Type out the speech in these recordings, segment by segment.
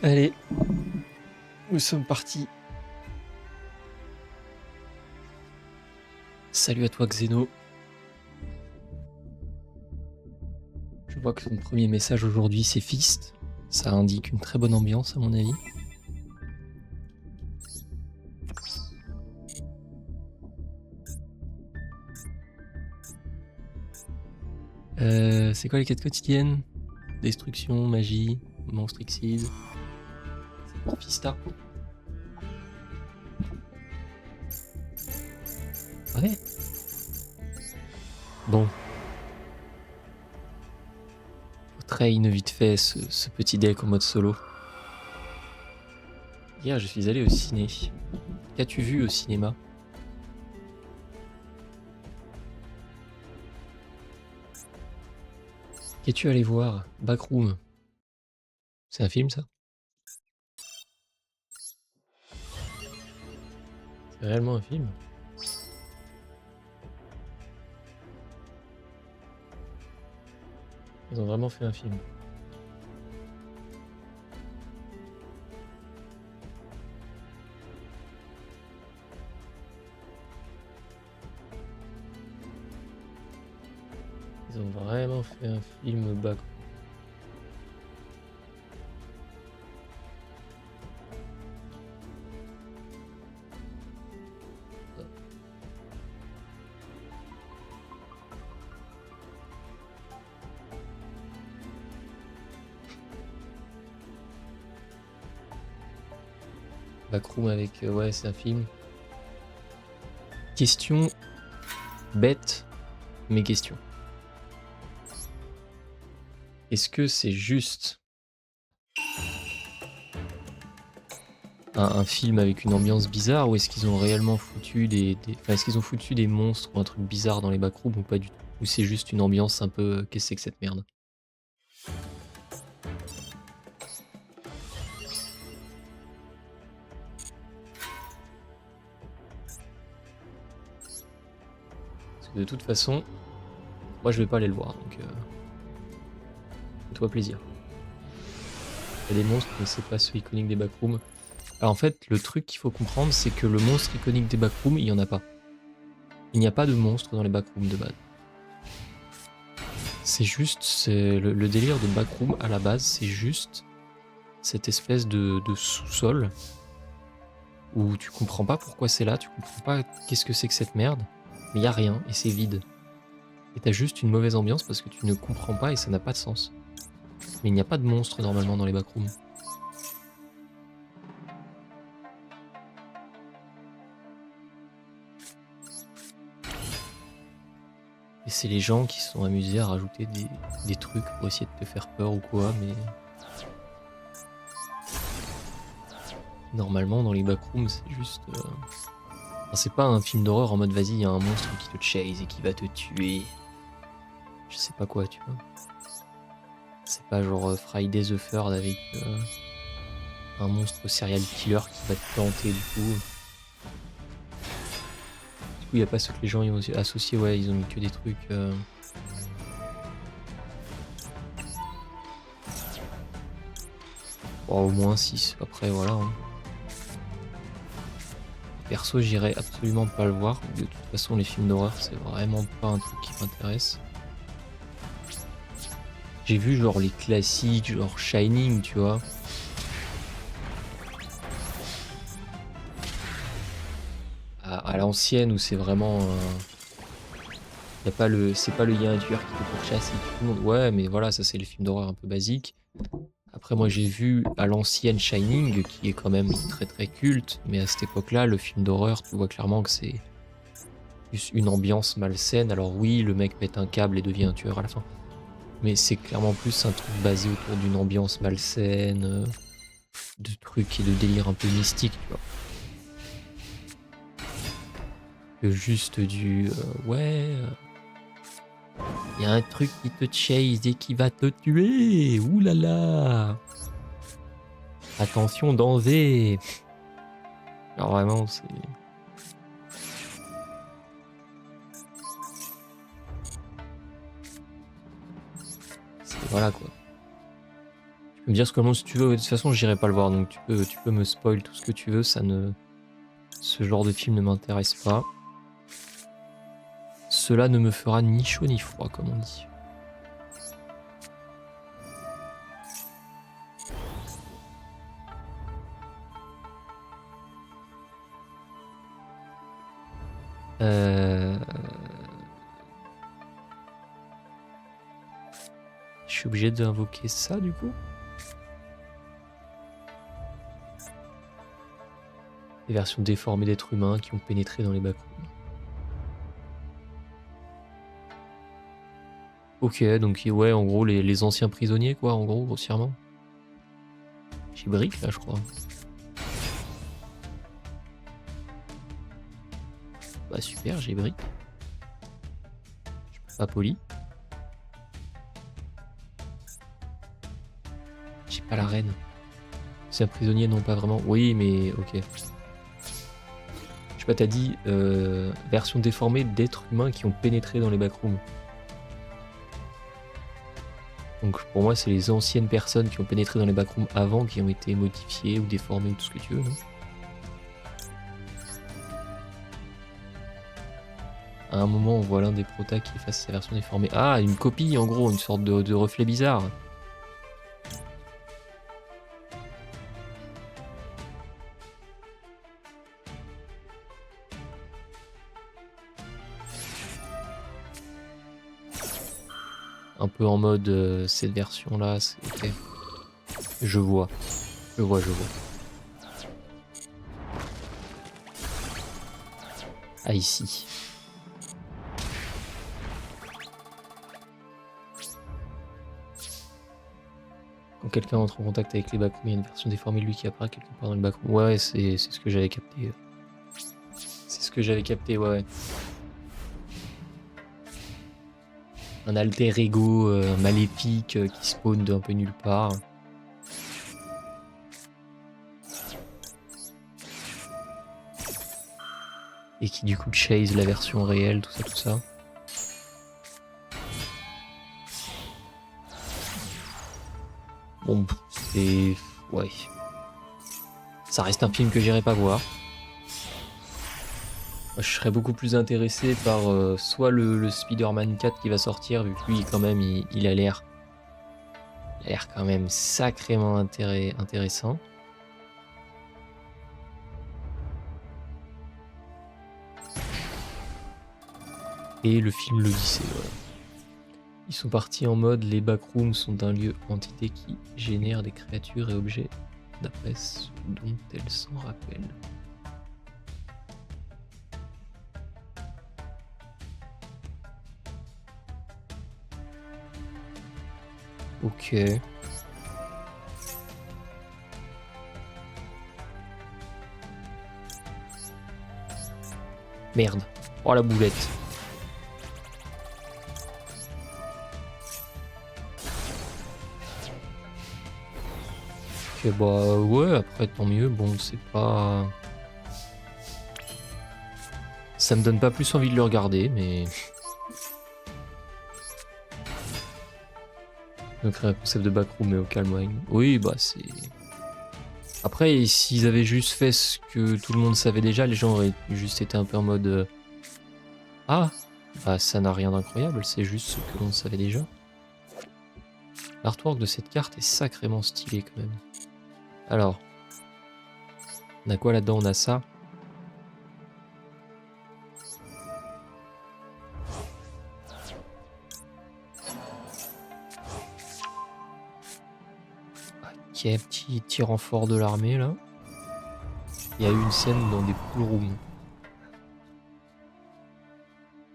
Allez, nous sommes partis. Salut à toi Xeno. Je vois que ton premier message aujourd'hui c'est Fist. Ça indique une très bonne ambiance à mon avis. C'est quoi les quêtes quotidiennes? Destruction, magie, monstre Xyz. C'est pour Fista. Ouais. Bon. Faut train vite fait ce petit deck en mode solo. Hier je suis allé au ciné. Qu'as-tu vu au cinéma? Qu'es-tu allé voir? Backroom. C'est un film ça? C'est réellement un film? Ils ont vraiment fait un film. Ils ont vraiment fait un film Backroom. Backroom avec... ouais, c'est un film. Question bête, mais question. Est-ce que c'est juste un film avec une ambiance bizarre ou est-ce qu'ils ont réellement foutu Enfin, est-ce qu'ils ont foutu des monstres ou un truc bizarre dans les backrooms ou pas du tout? Ou c'est juste une ambiance un peu... qu'est-ce que c'est que cette merde? Parce que de toute façon, moi je vais pas aller le voir, donc... fais-toi plaisir. Il y a des monstres, mais c'est pas ceux iconiques des backrooms. Alors en fait, le truc qu'il faut comprendre, c'est que le monstre iconique des backrooms, il y en a pas. Il n'y a pas de monstre dans les backrooms de base. C'est juste, le délire de backroom à la base, c'est juste cette espèce de sous-sol où tu comprends pas pourquoi c'est là, tu comprends pas qu'est-ce que c'est que cette merde, mais il y a rien et c'est vide. Et t'as juste une mauvaise ambiance parce que tu ne comprends pas et ça n'a pas de sens. Mais il n'y a pas de monstre normalement dans les backrooms. Et c'est les gens qui se sont amusés à rajouter des trucs pour essayer de te faire peur ou quoi, mais... Normalement, dans les backrooms, c'est juste... Enfin, c'est pas un film d'horreur en mode vas-y, il y a un monstre qui te chase et qui va te tuer. Je sais pas quoi, tu vois. C'est pas genre Friday the Third avec un monstre serial killer qui va te planter du coup. Du coup, il y a pas ce que les gens y ont associé, ouais, ils ont mis que des trucs... Bon, au moins 6, après voilà. Hein. Perso, j'irai absolument pas le voir. De toute façon, les films d'horreur, c'est vraiment pas un truc qui m'intéresse. J'ai vu genre les classiques, genre Shining, tu vois. À l'ancienne où c'est vraiment... c'est pas le y a un tueur qui te pourchasse et tout le monde. Ouais, mais voilà, ça c'est le film d'horreur un peu basique. Après, moi j'ai vu à l'ancienne Shining, qui est quand même très très culte, mais à cette époque-là, le film d'horreur, tu vois clairement que c'est plus une ambiance malsaine. Alors oui, le mec pète un câble et devient un tueur à la fin. Mais c'est clairement plus un truc basé autour d'une ambiance malsaine, de trucs et de délire un peu mystique, tu vois. Que juste du ouais, y a un truc qui te chase et qui va te tuer. Ouh là là. Attention, danger. Alors vraiment, c'est... Voilà quoi. Tu peux me dire ce que si tu veux. De toute façon, j'irai pas le voir, donc tu peux me spoil tout ce que tu veux. Ce genre de film ne m'intéresse pas. Cela ne me fera ni chaud ni froid, comme on dit. Je suis obligé d'invoquer ça, du coup. Des versions déformées d'êtres humains qui ont pénétré dans les backrooms. Ok, donc ouais, en gros, les anciens prisonniers, quoi, en gros, grossièrement. J'ai brique, là, je crois. Bah super, j'ai brique. Je suis pas poli. J'ai pas la reine. C'est un prisonnier, non pas vraiment. Oui, mais ok. Je sais pas, t'as dit version déformée d'êtres humains qui ont pénétré dans les backrooms. Donc pour moi, c'est les anciennes personnes qui ont pénétré dans les backrooms avant qui ont été modifiées ou déformées ou tout ce que tu veux, non? À un moment, on voit l'un des protas qui efface sa version déformée. Ah, une copie en gros, une sorte de reflet bizarre. Un peu en mode cette version là, c'est ok. Je vois. Je vois. Ah, ici. Quand quelqu'un entre en contact avec les backrooms, il y a une version déformée de lui qui apparaît quelque part dans le backroom. Ouais, c'est ce que j'avais capté. C'est ce que j'avais capté, ouais. Un alter ego maléfique qui spawn d'un peu nulle part. Et qui du coup chase la version réelle, tout ça. Bon, c'est... ouais. Ça reste un film que j'irai pas voir. Moi, je serais beaucoup plus intéressé par soit le Spider-Man 4 qui va sortir, vu que lui, quand même, il a l'air... Il a l'air quand même sacrément intéressant. Et le film l'Odyssée, voilà. Ils sont partis en mode les backrooms sont un lieu entité qui génère des créatures et objets d'après ce dont elles s'en rappellent. Ok. Merde. Oh la boulette. Ok, bah ouais, après tant mieux. Bon, c'est pas... Ça me donne pas plus envie de le regarder, mais... Je crée un concept de backroom mais au calme, ouais. Oui, bah c'est... Après, s'ils avaient juste fait ce que tout le monde savait déjà, les gens auraient juste été un peu en mode... Ah, bah ça n'a rien d'incroyable, c'est juste ce que l'on savait déjà. L'artwork de cette carte est sacrément stylé quand même. Alors, on a quoi là-dedans? On a ça. Ok, petit renfort de l'armée là. Il y a eu une scène dans des pool rooms.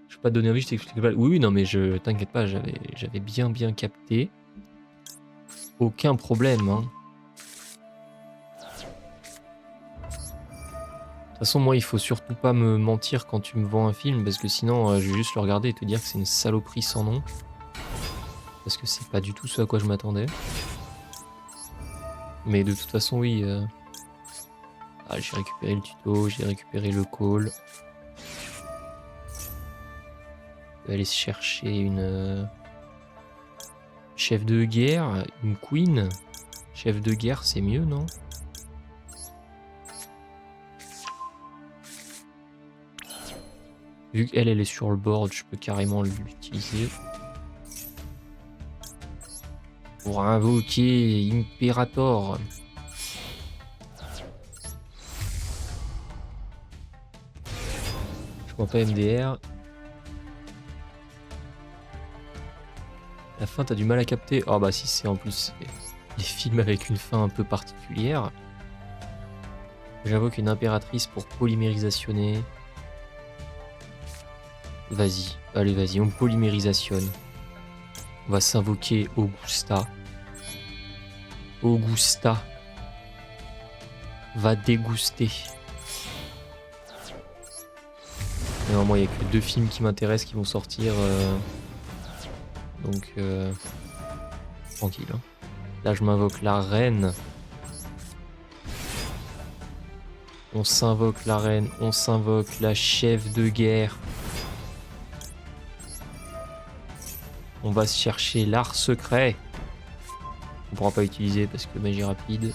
Je vais pas te donner envie, je t'explique pas. Oui, non, mais je t'inquiète pas, j'avais bien capté. Aucun problème, hein. De toute façon, moi, il faut surtout pas me mentir quand tu me vends un film, parce que sinon, je vais juste le regarder et te dire que c'est une saloperie sans nom. Parce que c'est pas du tout ce à quoi je m'attendais. Mais de toute façon, oui. Ah, j'ai récupéré le tuto, j'ai récupéré le call. Je vais aller chercher une chef de guerre, une queen. Chef de guerre, c'est mieux, non? Vu qu'elle, elle est sur le board, je peux carrément l'utiliser. Pour invoquer Imperator. Je vois pas MDR. La fin, t'as du mal à capter. Oh bah si, c'est en plus les films avec une fin un peu particulière. J'invoque une impératrice pour polymérisationner. Vas-y, allez vas-y, on polymérisationne. On va s'invoquer Augusta. Augusta va déguster. Non, moi, il n'y a que 2 films qui m'intéressent qui vont sortir. Donc, tranquille. Hein. Là, je m'invoque la reine. On s'invoque la reine. On s'invoque la chef de guerre. On va se chercher l'art secret. On pourra pas utiliser parce que magie rapide.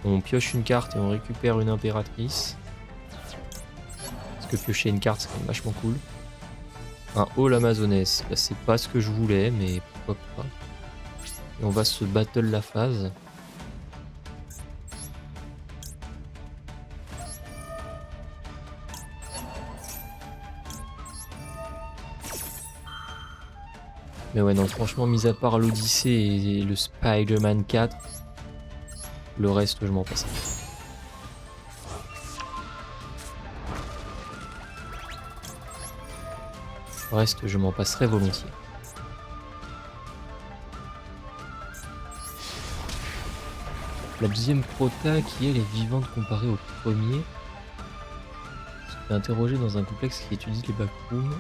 On pioche une carte et on récupère une impératrice. Parce que piocher une carte, c'est quand même vachement cool. Un hall amazonesse, bah, c'est pas ce que je voulais, mais pourquoi pas. Et on va se battle la phase. Mais ouais, non, franchement, mis à part l'Odyssée et le Spider-Man 4, le reste, je m'en passe. Le reste, je m'en passerai volontiers. La deuxième prota qui elle est vivante comparée au premier. Je vais interroger dans un complexe qui étudie les backrooms.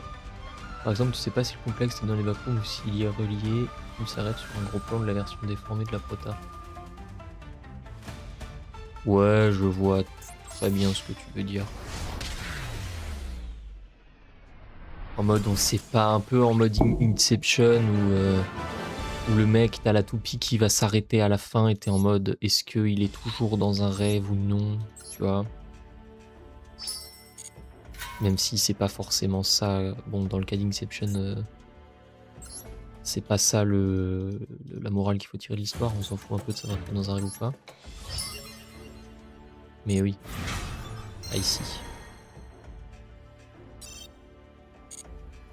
Par exemple, tu sais pas si le complexe est dans les backrooms ou s'il y est relié. Il s'arrête sur un gros plan de la version déformée de la prota. Ouais, je vois très bien ce que tu veux dire. En mode, on sait pas, un peu en mode Inception où le mec, t'as la toupie qui va s'arrêter à la fin et t'es en mode, est-ce qu'il est toujours dans un rêve ou non, tu vois. Même si c'est pas forcément ça. Bon, dans le cas d'Inception, c'est pas ça la morale qu'il faut tirer de l'histoire. On s'en fout un peu de savoir qu'il est dans un rêve ou pas. Mais oui. Ah, ici.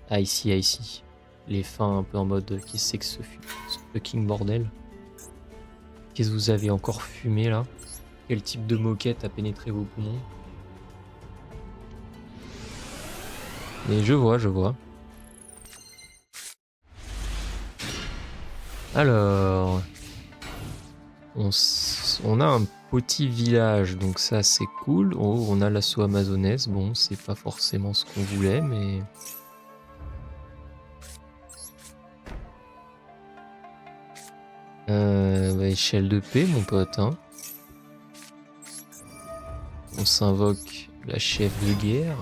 Ah, ici, ah, ici. Les fins un peu en mode, qu'est-ce que c'est que ce fucking bordel? Qu'est-ce que vous avez encore fumé là? Quel type de moquette a pénétré vos poumons? Mais je vois, je vois. Alors, on a un petit village, donc ça c'est cool. Oh, on a l'assaut amazonesse. Bon, c'est pas forcément ce qu'on voulait, mais... Bah, échelle de paix, mon pote. Hein. On s'invoque la chef de guerre.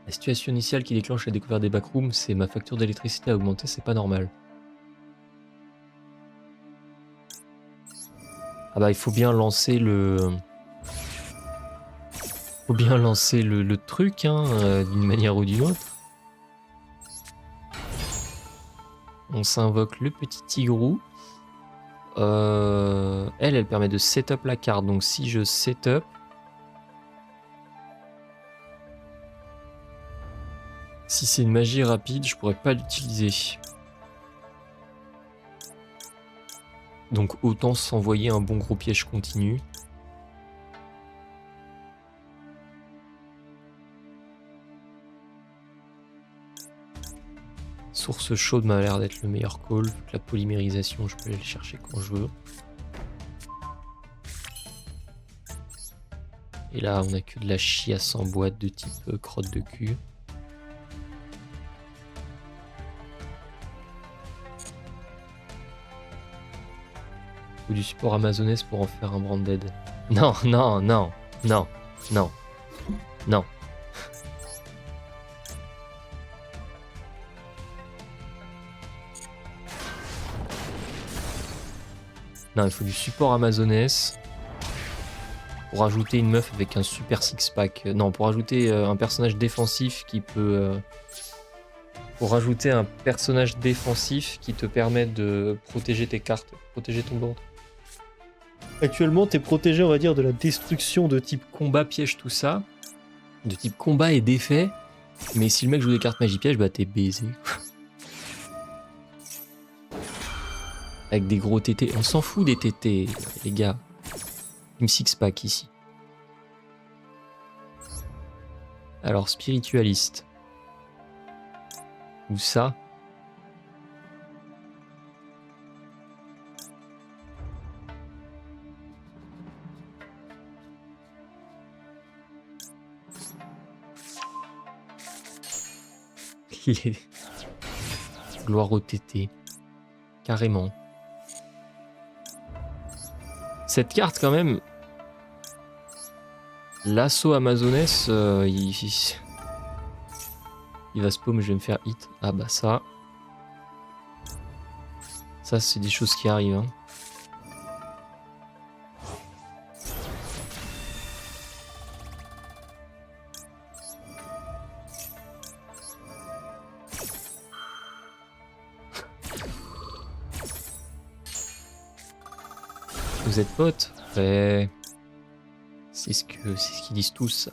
La situation initiale qui déclenche la découverte des backrooms, c'est ma facture d'électricité a augmenté, c'est pas normal. Ah bah il faut bien lancer le... Faut bien lancer le truc, hein, d'une manière ou d'une autre. On s'invoque le petit tigrou. Elle permet de setup la carte. Donc si je setup... Si c'est une magie rapide, je pourrais pas l'utiliser. Donc autant s'envoyer un bon gros piège continu. Source chaude m'a l'air d'être le meilleur call. La polymérisation, je peux aller le chercher quand je veux. Et là, on a que de la chiasse en boîte de type crotte de cul. Ou du support amazonesse pour en faire un branded. Non, non, non, non, non, non. Non, il faut du support Amazoness. Pour ajouter une meuf avec un super six-pack. Non, pour ajouter un personnage défensif qui peut... pour ajouter un personnage défensif qui te permet de protéger tes cartes, protéger ton board. Actuellement, t'es protégé, on va dire, de la destruction de type combat, piège, tout ça. De type combat et défait. Mais si le mec joue des cartes magie piège, bah t'es baisé. Avec des gros TT. On s'en fout des TT, les gars. Team six-pack ici. Alors, spiritualiste. Où ça? Gloire au TT. Carrément. Cette carte, quand même... L'assaut Amazoness, il va spawn, je vais me faire hit. Ah bah ça... Ça, c'est des choses qui arrivent. Hein. Vous êtes potes? Ouais. C'est ce qu'ils disent tous.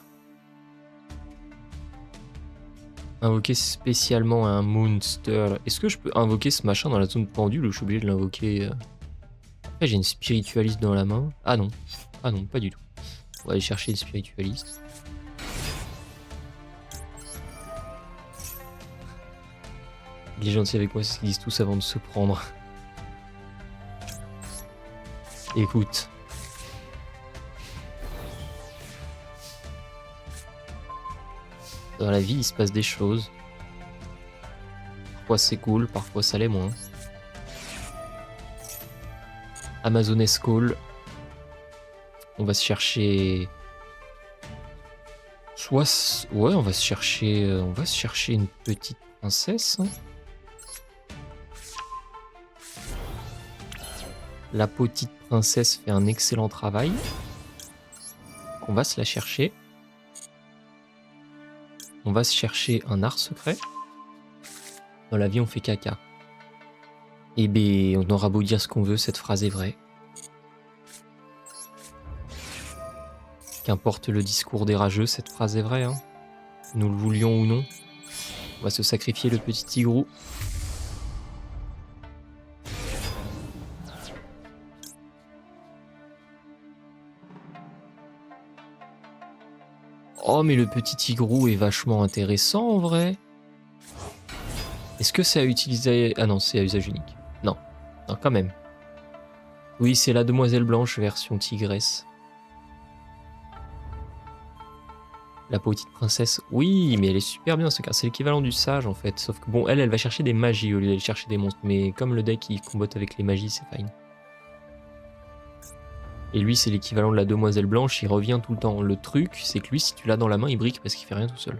Invoquer spécialement un Moonster. Est-ce que je peux invoquer ce machin dans la zone pendule ou je suis obligé de l'invoquer Après, j'ai une spiritualiste dans la main. Ah non. Ah non, pas du tout. On va aller chercher une spiritualiste. Il est gentil avec moi, c'est ce qu'ils disent tous avant de se prendre. Écoute. Dans la vie, il se passe des choses. Parfois c'est cool, parfois ça l'est moins. Amazoness Call. On va se chercher... Soit... Ouais, on va se chercher une petite princesse. La petite princesse fait un excellent travail. On va se la chercher. On va se chercher un art secret. Dans la vie, on fait caca. Eh ben, on aura beau dire ce qu'on veut, cette phrase est vraie. Qu'importe le discours des rageux, cette phrase est vraie. Hein. Nous le voulions ou non. On va se sacrifier le petit tigrou. Oh, mais le petit tigrou est vachement intéressant en vrai. Est-ce que c'est à utiliser... Ah non, c'est à usage unique. Non, non quand même. Oui, c'est la demoiselle blanche version tigresse. La petite princesse, oui, mais elle est super bien ce cas. C'est l'équivalent du sage en fait. Sauf que bon, elle va chercher des magies au lieu d'aller chercher des monstres. Mais comme le deck il combatte avec les magies, c'est fine. Et lui, c'est l'équivalent de la demoiselle blanche, il revient tout le temps. Le truc, c'est que lui, si tu l'as dans la main, il brique parce qu'il fait rien tout seul.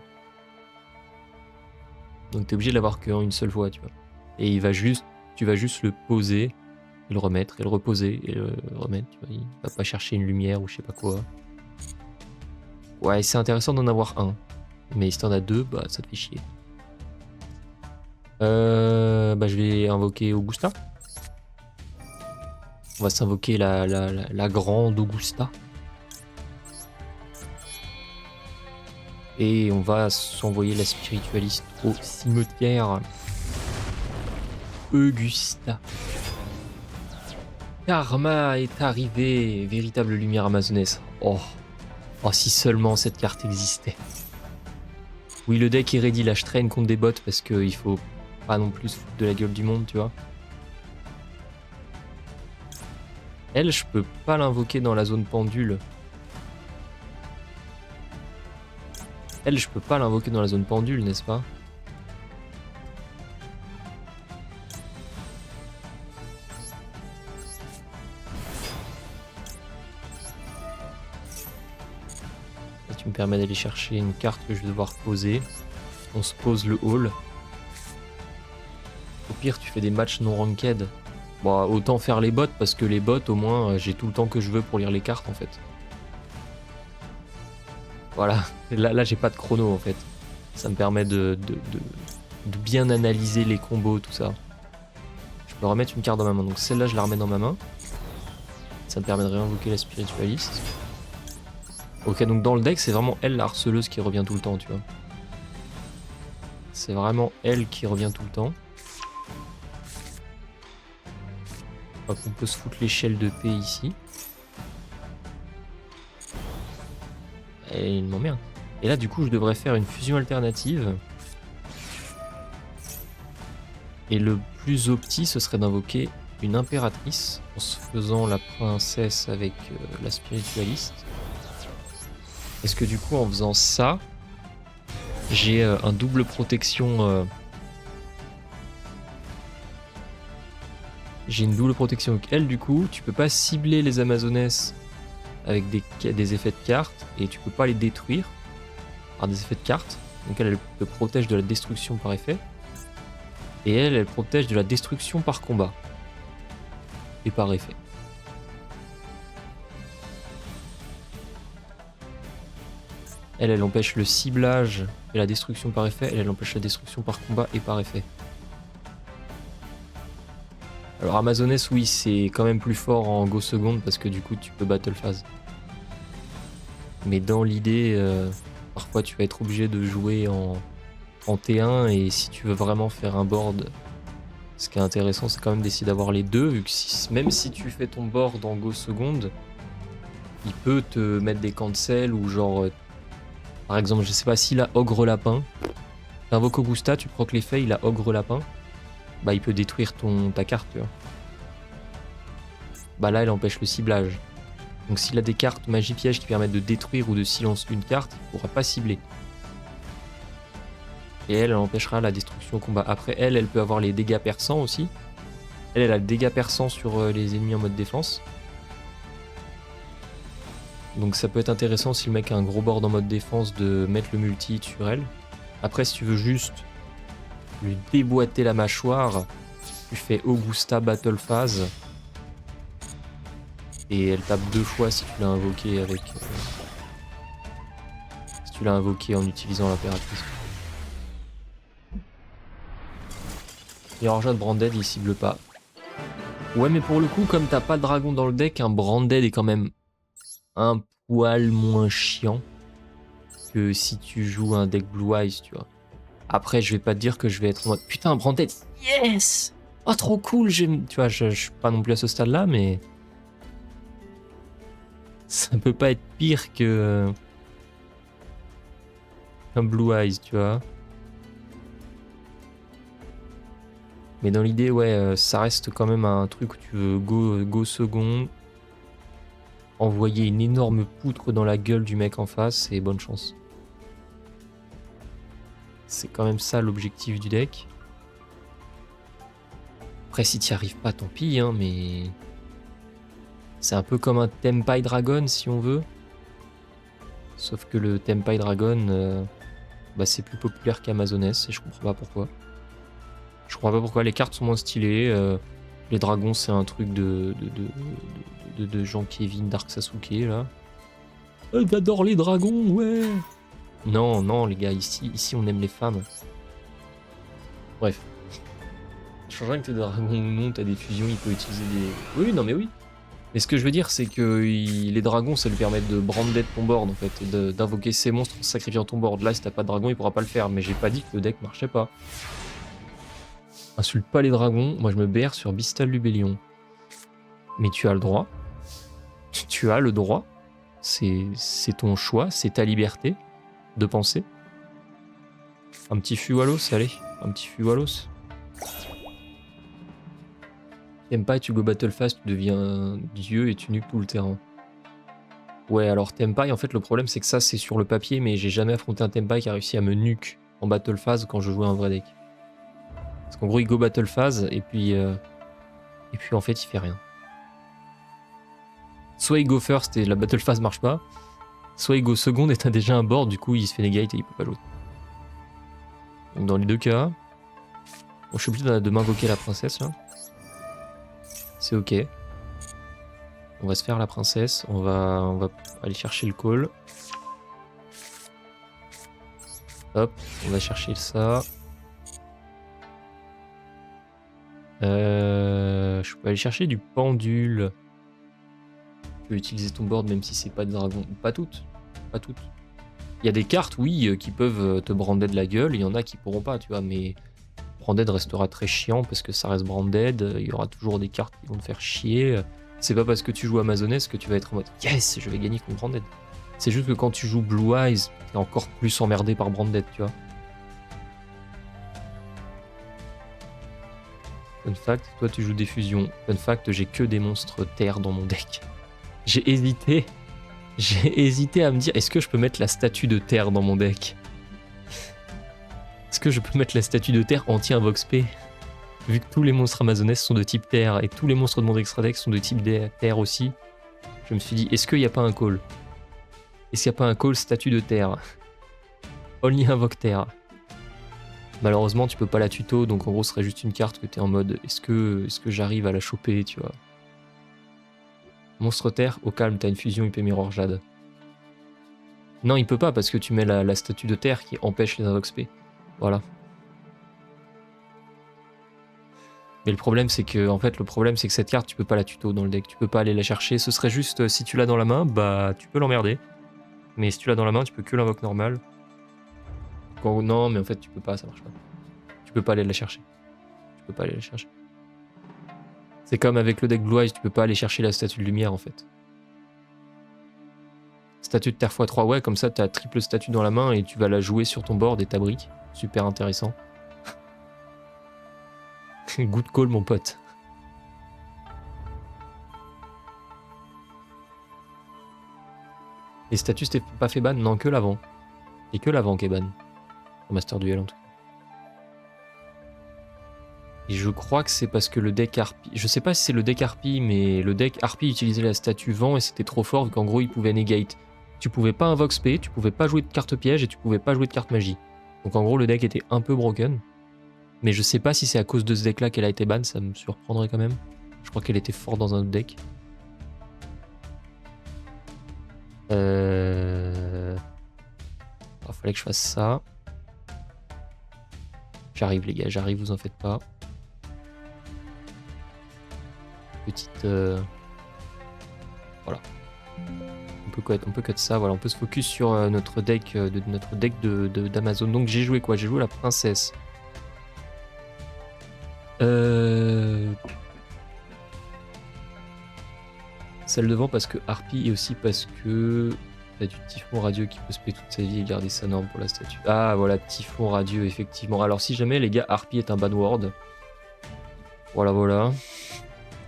Donc t'es obligé de l'avoir qu'une seule fois, tu vois. Et tu vas juste le poser, et le remettre, et le reposer, et le remettre, tu vois. Il va pas chercher une lumière ou je sais pas quoi. Ouais, c'est intéressant d'en avoir un. Mais si t'en as deux, bah ça te fait chier. Bah je vais invoquer Augusta. On va s'invoquer la grande Augusta. Et on va s'envoyer la spiritualiste au cimetière. Augusta. Karma est arrivé. Véritable lumière amazonesse. Oh. Oh, si seulement cette carte existait. Oui, le deck est ready. Là, je traîne contre des bots parce qu'il faut pas non plus se foutre de la gueule du monde, tu vois. Elle, je peux pas l'invoquer dans la zone pendule. Elle, je peux pas l'invoquer dans la zone pendule, n'est-ce pas? Et tu me permets d'aller chercher une carte que je vais devoir poser. On se pose le hall. Au pire, tu fais des matchs non ranked. Bon, autant faire les bots, parce que les bots, au moins, j'ai tout le temps que je veux pour lire les cartes, en fait. Voilà, là j'ai pas de chrono, en fait. Ça me permet de bien analyser les combos, tout ça. Je peux remettre une carte dans ma main, donc celle-là, je la remets dans ma main. Ça me permet de réinvoquer la spiritualiste. Ok, donc dans le deck, c'est vraiment elle, la harceleuse, qui revient tout le temps, tu vois. C'est vraiment elle qui revient tout le temps. Hop, on peut se foutre l'échelle de paix ici. Et il m'emmerde. Et là, du coup, je devrais faire une fusion alternative. Et le plus opti, ce serait d'invoquer une impératrice en se faisant la princesse avec la spiritualiste. Est-ce que du coup, en faisant ça, j'ai un double protection. J'ai une double protection. Donc elle, du coup, tu peux pas cibler les Amazonesses avec des effets de cartes et tu peux pas les détruire par des effets de cartes. Donc elle te protège de la destruction par effet. Et elle protège de la destruction par combat. Et par effet. Elle empêche le ciblage et la destruction par effet. Elle empêche la destruction par combat et par effet. Alors Amazoness, oui, c'est quand même plus fort en Go Second parce que du coup tu peux Battle Phase. Mais dans l'idée, parfois tu vas être obligé de jouer en T1 et si tu veux vraiment faire un board, ce qui est intéressant c'est quand même d'essayer d'avoir les deux, vu que même si tu fais ton board en Go Second, il peut te mettre des cancels ou genre, par exemple, je sais pas, s'il a Ogre Lapin, t'invoques Augusta, tu procs l'effet, il a Ogre Lapin, bah il peut détruire ta carte, tu vois. Bah là, elle empêche le ciblage. Donc s'il a des cartes magie piège qui permettent de détruire ou de silence une carte, il pourra pas cibler. Et elle empêchera la destruction au combat. Après elle peut avoir les dégâts perçants aussi. Elle a le dégât perçant sur les ennemis en mode défense. Donc ça peut être intéressant si le mec a un gros board en mode défense de mettre le multi sur elle. Après si tu veux juste lui déboîter la mâchoire, tu fais Augusta Battle Phase. Et elle tape 2 fois si tu l'as invoqué avec... si tu l'as invoqué en utilisant l'impératrice. Et Orja de Branded, il cible pas. Ouais, mais pour le coup, comme t'as pas de dragon dans le deck, un Branded est quand même un poil moins chiant que si tu joues un deck Blue Eyes, tu vois. Après, je vais pas te dire que je vais être en mode putain, Branded, yes! Oh, trop cool! Tu vois, je suis pas non plus à ce stade-là, mais ça peut pas être pire que un Blue Eyes, tu vois. Mais dans l'idée, ouais, ça reste quand même un truc où tu veux go second, envoyer une énorme poutre dans la gueule du mec en face et bonne chance. C'est quand même ça l'objectif du deck. Après, si t'y arrives pas, tant pis, hein, mais... c'est un peu comme un Tempai Dragon, si on veut. Sauf que le Tempai Dragon, bah, c'est plus populaire qu'Amazoness, et je comprends pas pourquoi. Je comprends pas pourquoi, les cartes sont moins stylées. Les dragons, c'est un truc de Jean-Kevin Dark Sasuke, là. J'adore les dragons, ouais! Non, non, les gars, ici on aime les femmes. Bref. Je changerais que t'es dragons ou non, t'as des fusions, il peut utiliser des... Oui, non mais oui. Mais ce que je veux dire, c'est que les dragons, ça lui permet de branded ton board, en fait, et d'invoquer ses monstres en sacrifiant ton board. Là, si t'as pas de dragon, il pourra pas le faire, mais j'ai pas dit que le deck marchait pas. Insulte pas les dragons, moi je me berre sur Bistal Lubellion. Mais tu as le droit. Tu as le droit. C'est ton choix, c'est ta liberté de penser. Un petit Fualos, allez, un petit Fualos. T'aimes pas et tu go battle fast, tu deviens dieu et tu nukes tout le terrain. Ouais, alors Tempai, en fait, le problème c'est que ça c'est sur le papier, mais j'ai jamais affronté un Tempai qui a réussi à me nuke en battle phase quand je jouais un vrai deck. Parce qu'en gros, il go battle phase et puis en fait, il fait rien. Soit il go first et la battle phase marche pas, soit il go second et t'as déjà un board, du coup il se fait negate et il peut pas jouer. Donc dans les deux cas, bon, je suis obligé de m'invoquer la princesse là. C'est ok. On va se faire la princesse. On va aller chercher le call. Hop, on va chercher ça. Je peux aller chercher du pendule. Tu peux utiliser ton board même si c'est pas de dragon. Pas toutes. Pas toutes. Il y a des cartes, oui, qui peuvent te branded la gueule. Il y en a qui pourront pas, tu vois. Mais branded restera très chiant parce que ça reste branded. Il y aura toujours des cartes qui vont te faire chier. C'est pas parce que tu joues Amazoness que tu vas être en mode yes, je vais gagner contre branded. C'est juste que quand tu joues Blue Eyes, t'es encore plus emmerdé par branded, tu vois. Fun fact, toi tu joues des fusions. Fun fact, j'ai que des monstres terre dans mon deck. J'ai hésité à me dire, est-ce que je peux mettre la statue de terre dans mon deck? Est-ce que je peux mettre la statue de terre anti-invox P? Vu que tous les monstres Amazoness sont de type terre et tous les monstres de mon extra deck sont de type terre aussi, je me suis dit, est-ce qu'il n'y a pas un call? Est-ce qu'il n'y a pas un call statue de terre? Only invoque terre. Malheureusement, tu peux pas la tuto, donc en gros, ce serait juste une carte que t'es en mode est-ce que j'arrive à la choper, tu vois. Monstre terre, au calme, t'as une fusion IP Mirror Jade. Non, il peut pas parce que tu mets la statue de terre qui empêche les invox P. Voilà. Mais le problème, c'est que cette carte, tu peux pas la tuto dans le deck, tu peux pas aller la chercher. Ce serait juste, si tu l'as dans la main, bah tu peux l'emmerder. Mais si tu l'as dans la main, tu peux que l'invoque normal. Non, mais en fait, tu peux pas, ça marche pas. Tu peux pas aller la chercher. C'est comme avec le deck Blue Eyes, tu peux pas aller chercher la statue de lumière, en fait. Statue de terre x3, ouais, comme ça, t'as triple statue dans la main et tu vas la jouer sur ton board et ta brique. Super intéressant. Good call, mon pote. Les statues, c'était pas fait ban? Non, que l'avant. Et que l'avant qui est ban. Au Master Duel, en tout cas. Et je crois que c'est parce que le deck Harpie... Je sais pas si c'est le deck Harpie, mais le deck Harpie utilisait la statue vent et c'était trop fort vu qu'en gros, il pouvait negate. Tu pouvais pas invox P, tu pouvais pas jouer de carte piège et tu pouvais pas jouer de carte magie. Donc en gros, le deck était un peu broken. Mais je sais pas si c'est à cause de ce deck-là qu'elle a été ban, ça me surprendrait quand même. Je crois qu'elle était forte dans un autre deck. Il fallait que je fasse ça. J'arrive les gars, j'arrive, vous en faites pas. Petite... Voilà. On peut cut ça, voilà, on peut se focus sur notre deck d'Amazon. Donc j'ai joué quoi? J'ai joué la princesse. Celle devant parce que Harpie et aussi parce que t'as du typhon radieux qui peut se payer toute sa vie et garder sa norme pour la statue. Ah voilà, typhon radieux, effectivement. Alors si jamais les gars, Harpie est un ban word. Voilà.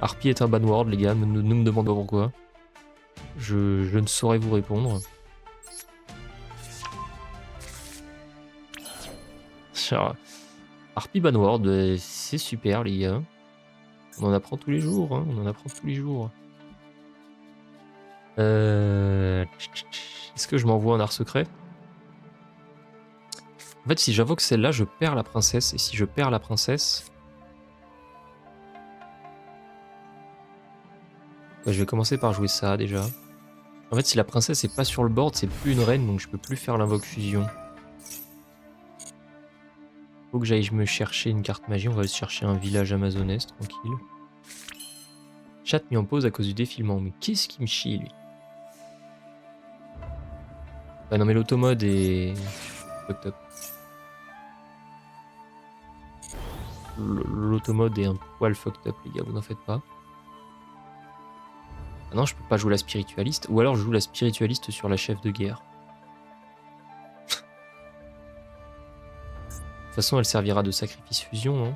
Harpie est un ban word, les gars, ne me demandez pas pourquoi. Je ne saurais vous répondre. Harpie ban word, c'est super les gars. On en apprend tous les jours, hein. Est-ce que je m'envoie un art secret? En fait, si j'invoque celle-là, je perds la princesse. Et si je perds la princesse... Ouais, je vais commencer par jouer ça, déjà. En fait, si la princesse est pas sur le board, c'est plus une reine, donc je peux plus faire l'invoque fusion. Faut que j'aille me chercher une carte magie. On va aller chercher un village amazonès, tranquille. Chat mis en pause à cause du défilement. Mais qu'est-ce qui me chie, lui? Ah non, mais l'automode est... fucked up. L'automode est un poil fucked up, les gars, vous n'en faites pas. Ah non, je peux pas jouer la spiritualiste. Ou alors je joue la spiritualiste sur la chef de guerre. De toute façon, elle servira de sacrifice fusion, non?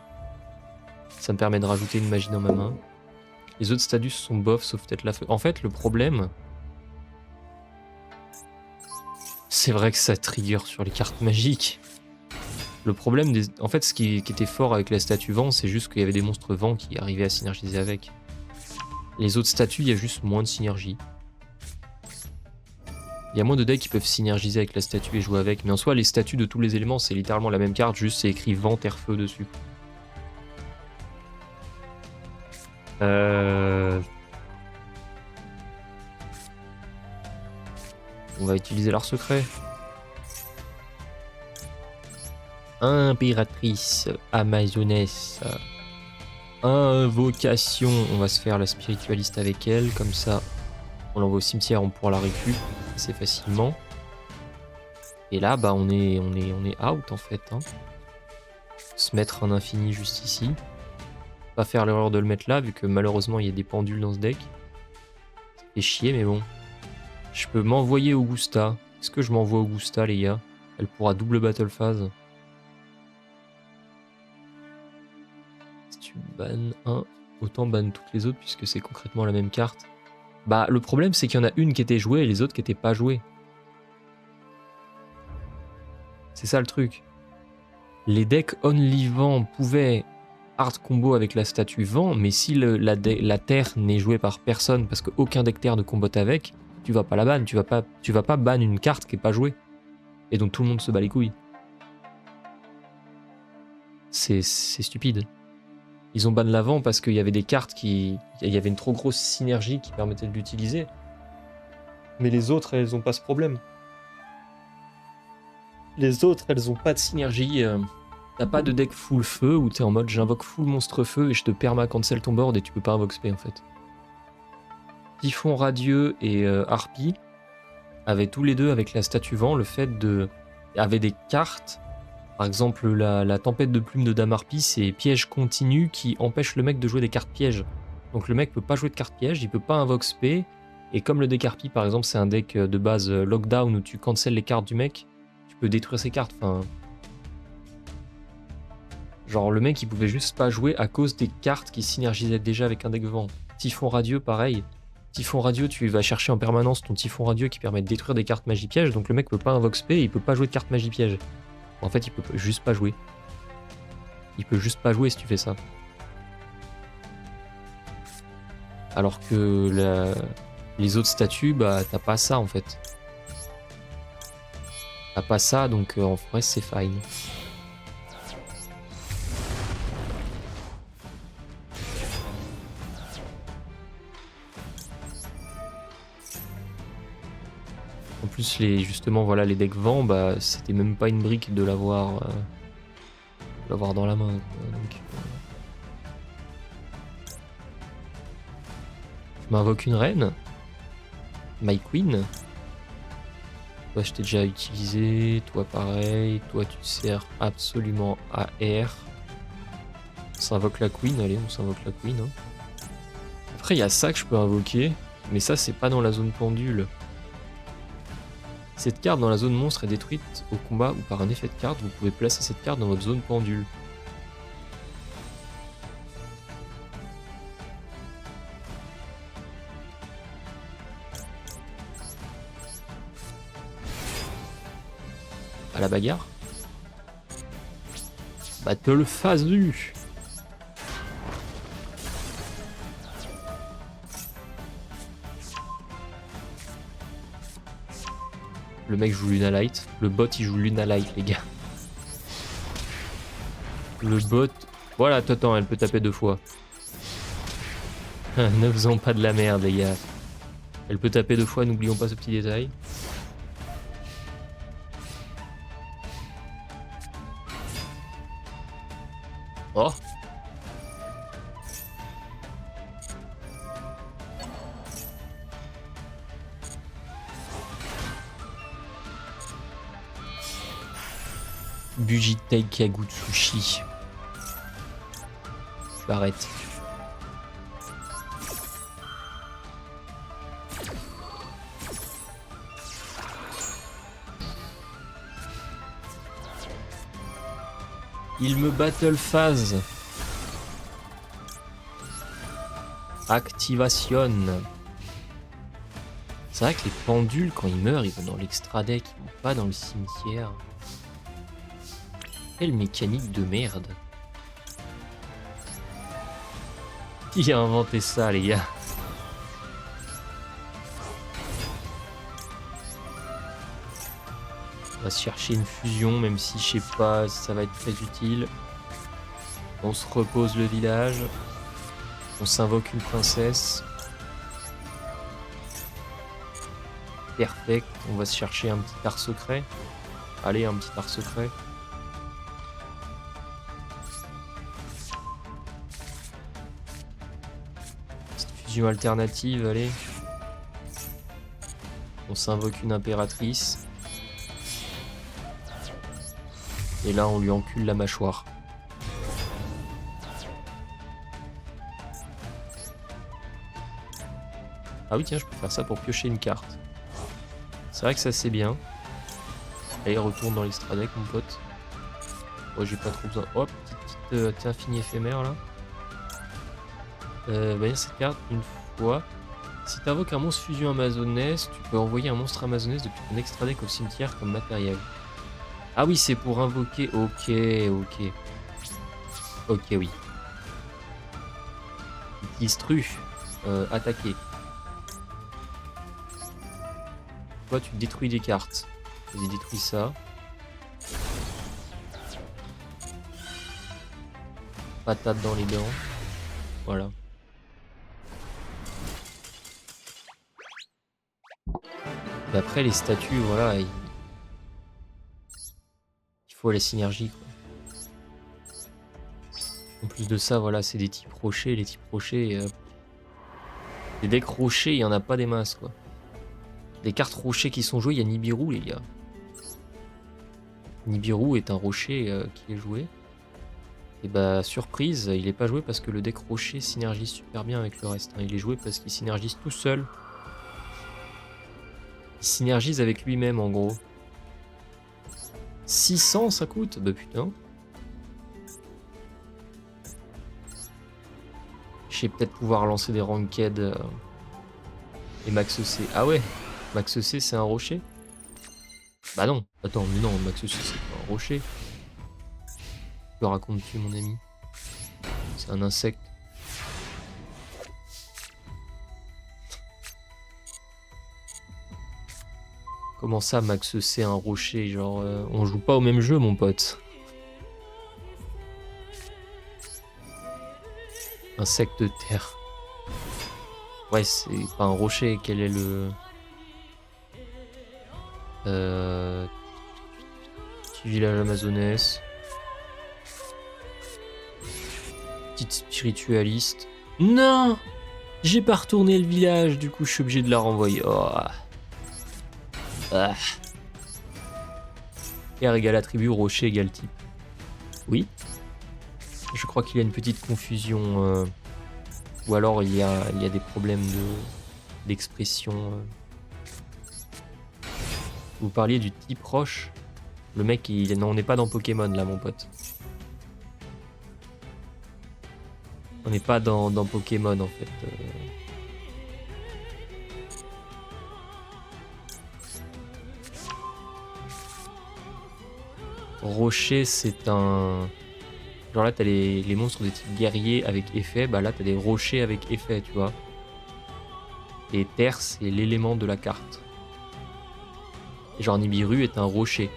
Ça me permet de rajouter une magie dans ma main. Les autres statues sont bof, sauf peut-être la feu. En fait, le problème... C'est vrai que ça trigger sur les cartes magiques. Le problème, en fait, ce qui était fort avec la statue vent, c'est juste qu'il y avait des monstres vent qui arrivaient à synergiser avec. Les autres statues, il y a juste moins de synergie. Il y a moins de decks qui peuvent synergiser avec la statue et jouer avec. Mais en soi, les statues de tous les éléments, c'est littéralement la même carte, juste c'est écrit vent, terre, feu dessus. On va utiliser l'art secret. Impératrice, amazonesse. Invocation. On va se faire la spiritualiste avec elle, comme ça. On l'envoie au cimetière, on pourra la récup assez facilement. Et là, bah, on est out en fait. Hein. Se mettre un infini juste ici. Pas faire l'erreur de le mettre là, vu que malheureusement il y a des pendules dans ce deck. Ça fait chier, mais bon. Je peux m'envoyer Augusta. Est-ce que je m'envoie Augusta, les gars? Elle pourra double battle phase. Si tu bannes un, autant banne toutes les autres, puisque c'est concrètement la même carte. Bah, le problème, c'est qu'il y en a une qui était jouée et les autres qui n'étaient pas jouées. C'est ça le truc. Les decks only vent pouvaient hard combo avec la statue vent, mais si la terre n'est jouée par personne parce qu'aucun deck terre ne combotte avec, tu vas pas la ban, tu vas pas ban une carte qui est pas jouée. Et donc tout le monde se bat les couilles. C'est stupide. Ils ont ban l'avant parce qu'il y avait des cartes qui... Il y avait une trop grosse synergie qui permettait de l'utiliser. Mais les autres, elles ont pas ce problème. Les autres, elles ont pas de synergie. T'as pas de deck full feu où t'es en mode j'invoque full monstre feu et je te perma cancel ton board et tu peux pas invoque spé en fait. Typhon radieux et Harpie avaient tous les deux avec la statue vent le fait de... avaient des cartes. Par exemple, la tempête de plumes de Dame Harpie, c'est piège continu qui empêche le mec de jouer des cartes pièges. Donc le mec peut pas jouer de cartes pièges, il peut pas invoque spé. Et comme le deck Harpie, par exemple, c'est un deck de base lockdown où tu cancel les cartes du mec, tu peux détruire ses cartes. Enfin, genre le mec il pouvait juste pas jouer à cause des cartes qui synergisaient déjà avec un deck vent. Typhon radieux, pareil. Typhon radieux, tu vas chercher en permanence ton typhon radieux qui permet de détruire des cartes magie piège, donc le mec peut pas invoque spé et il peut pas jouer de cartes magie piège. En fait, il peut juste pas jouer. Il peut juste pas jouer si tu fais ça. Alors que les autres statues, bah t'as pas ça en fait. T'as pas ça, donc en vrai c'est fine. En plus, justement, voilà, les decks vent, bah c'était même pas une brique de l'avoir dans la main. Donc, je m'invoque une reine. My Queen. Toi, je t'ai déjà utilisé. Toi, pareil. Toi, tu sers absolument à R. On s'invoque la Queen. Allez, on s'invoque la Queen. Hein. Après, il y a ça que je peux invoquer. Mais ça, c'est pas dans la zone pendule. Cette carte dans la zone monstre est détruite au combat ou par un effet de carte. Vous pouvez placer cette carte dans votre zone pendule. À la bagarre. Battle phase du. Le mec joue Luna Light. Le bot il joue Luna Light, les gars. Le bot. Voilà, attends, elle peut taper 2 fois. Ne faisons pas de la merde, les gars. Elle peut taper 2 fois, n'oublions pas ce petit détail. Oh! Bujitei Kagutsushi. Je m'arrête. Il me battle phase. Activation. C'est vrai que les pendules, quand ils meurent, ils vont dans l'extra deck, ils vont pas dans le cimetière. Quelle mécanique de merde. Qui a inventé ça, les gars? On va se chercher une fusion, même si je sais pas si ça va être très utile. On se repose le village. On s'invoque une princesse. Perfect. On va se chercher un petit art secret. Allez, un petit art secret. Petite fusion alternative, allez. On s'invoque une impératrice. Et là, on lui encule la mâchoire. Ah oui, tiens, je peux faire ça pour piocher une carte. C'est vrai que ça, c'est bien. Allez, retourne dans l'extra deck, mon pote. Oh, j'ai pas trop besoin. Hop, petite infini éphémère, là. Bannir cette carte une fois. Si tu invoques un monstre fusion amazonesse, tu peux envoyer un monstre amazonesse depuis ton extra deck au cimetière comme matériel. Ah oui, c'est pour invoquer. Ok, ok. Ok, oui. Utilise truffe. Attaquer. Toi, tu détruis des cartes. Vas-y, détruis ça. Patate dans les dents. Voilà. Et après, les statues, voilà, il faut la synergie, quoi. En plus de ça, voilà, c'est des types rochers. Les types rochers... les decks rochers, il n'y en a pas des masses, quoi. Les cartes rochers qui sont jouées, il y a Nibiru, les gars. Nibiru est un rocher qui est joué. Et bah, surprise, il est pas joué parce que le deck rocher synergise super bien avec le reste. Hein. Il est joué parce qu'il synergise tout seul. Il synergise avec lui-même, en gros. 600, ça coûte? Bah putain. Je sais peut-être pouvoir lancer des ranked et Max C. Ah ouais, Max C, c'est un rocher? Bah non, attends, mais non, Max C, c'est pas un rocher. Que racontes-tu, mon ami? C'est un insecte. Comment ça, Max C, un rocher? Genre, on joue pas au même jeu, mon pote. Insecte de terre. Ouais, c'est pas un rocher. Quel est le... Petit village amazonesse. Petite spiritualiste. Non! J'ai pas retourné le village, du coup je suis obligé de la renvoyer. Oh. Ah. R égale attribut, rocher égale type. Oui. Je crois qu'il y a une petite confusion. Ou alors il y a des problèmes d'expression. Vous parliez du type roche. Le mec, non, on n'est pas dans Pokémon là, mon pote. On n'est pas dans Pokémon en fait. Rocher, c'est un... Genre là, t'as les monstres des types guerriers avec effet. Bah là, t'as des rochers avec effet, tu vois. Et terre, c'est l'élément de la carte. Et genre Nibiru est un rocher.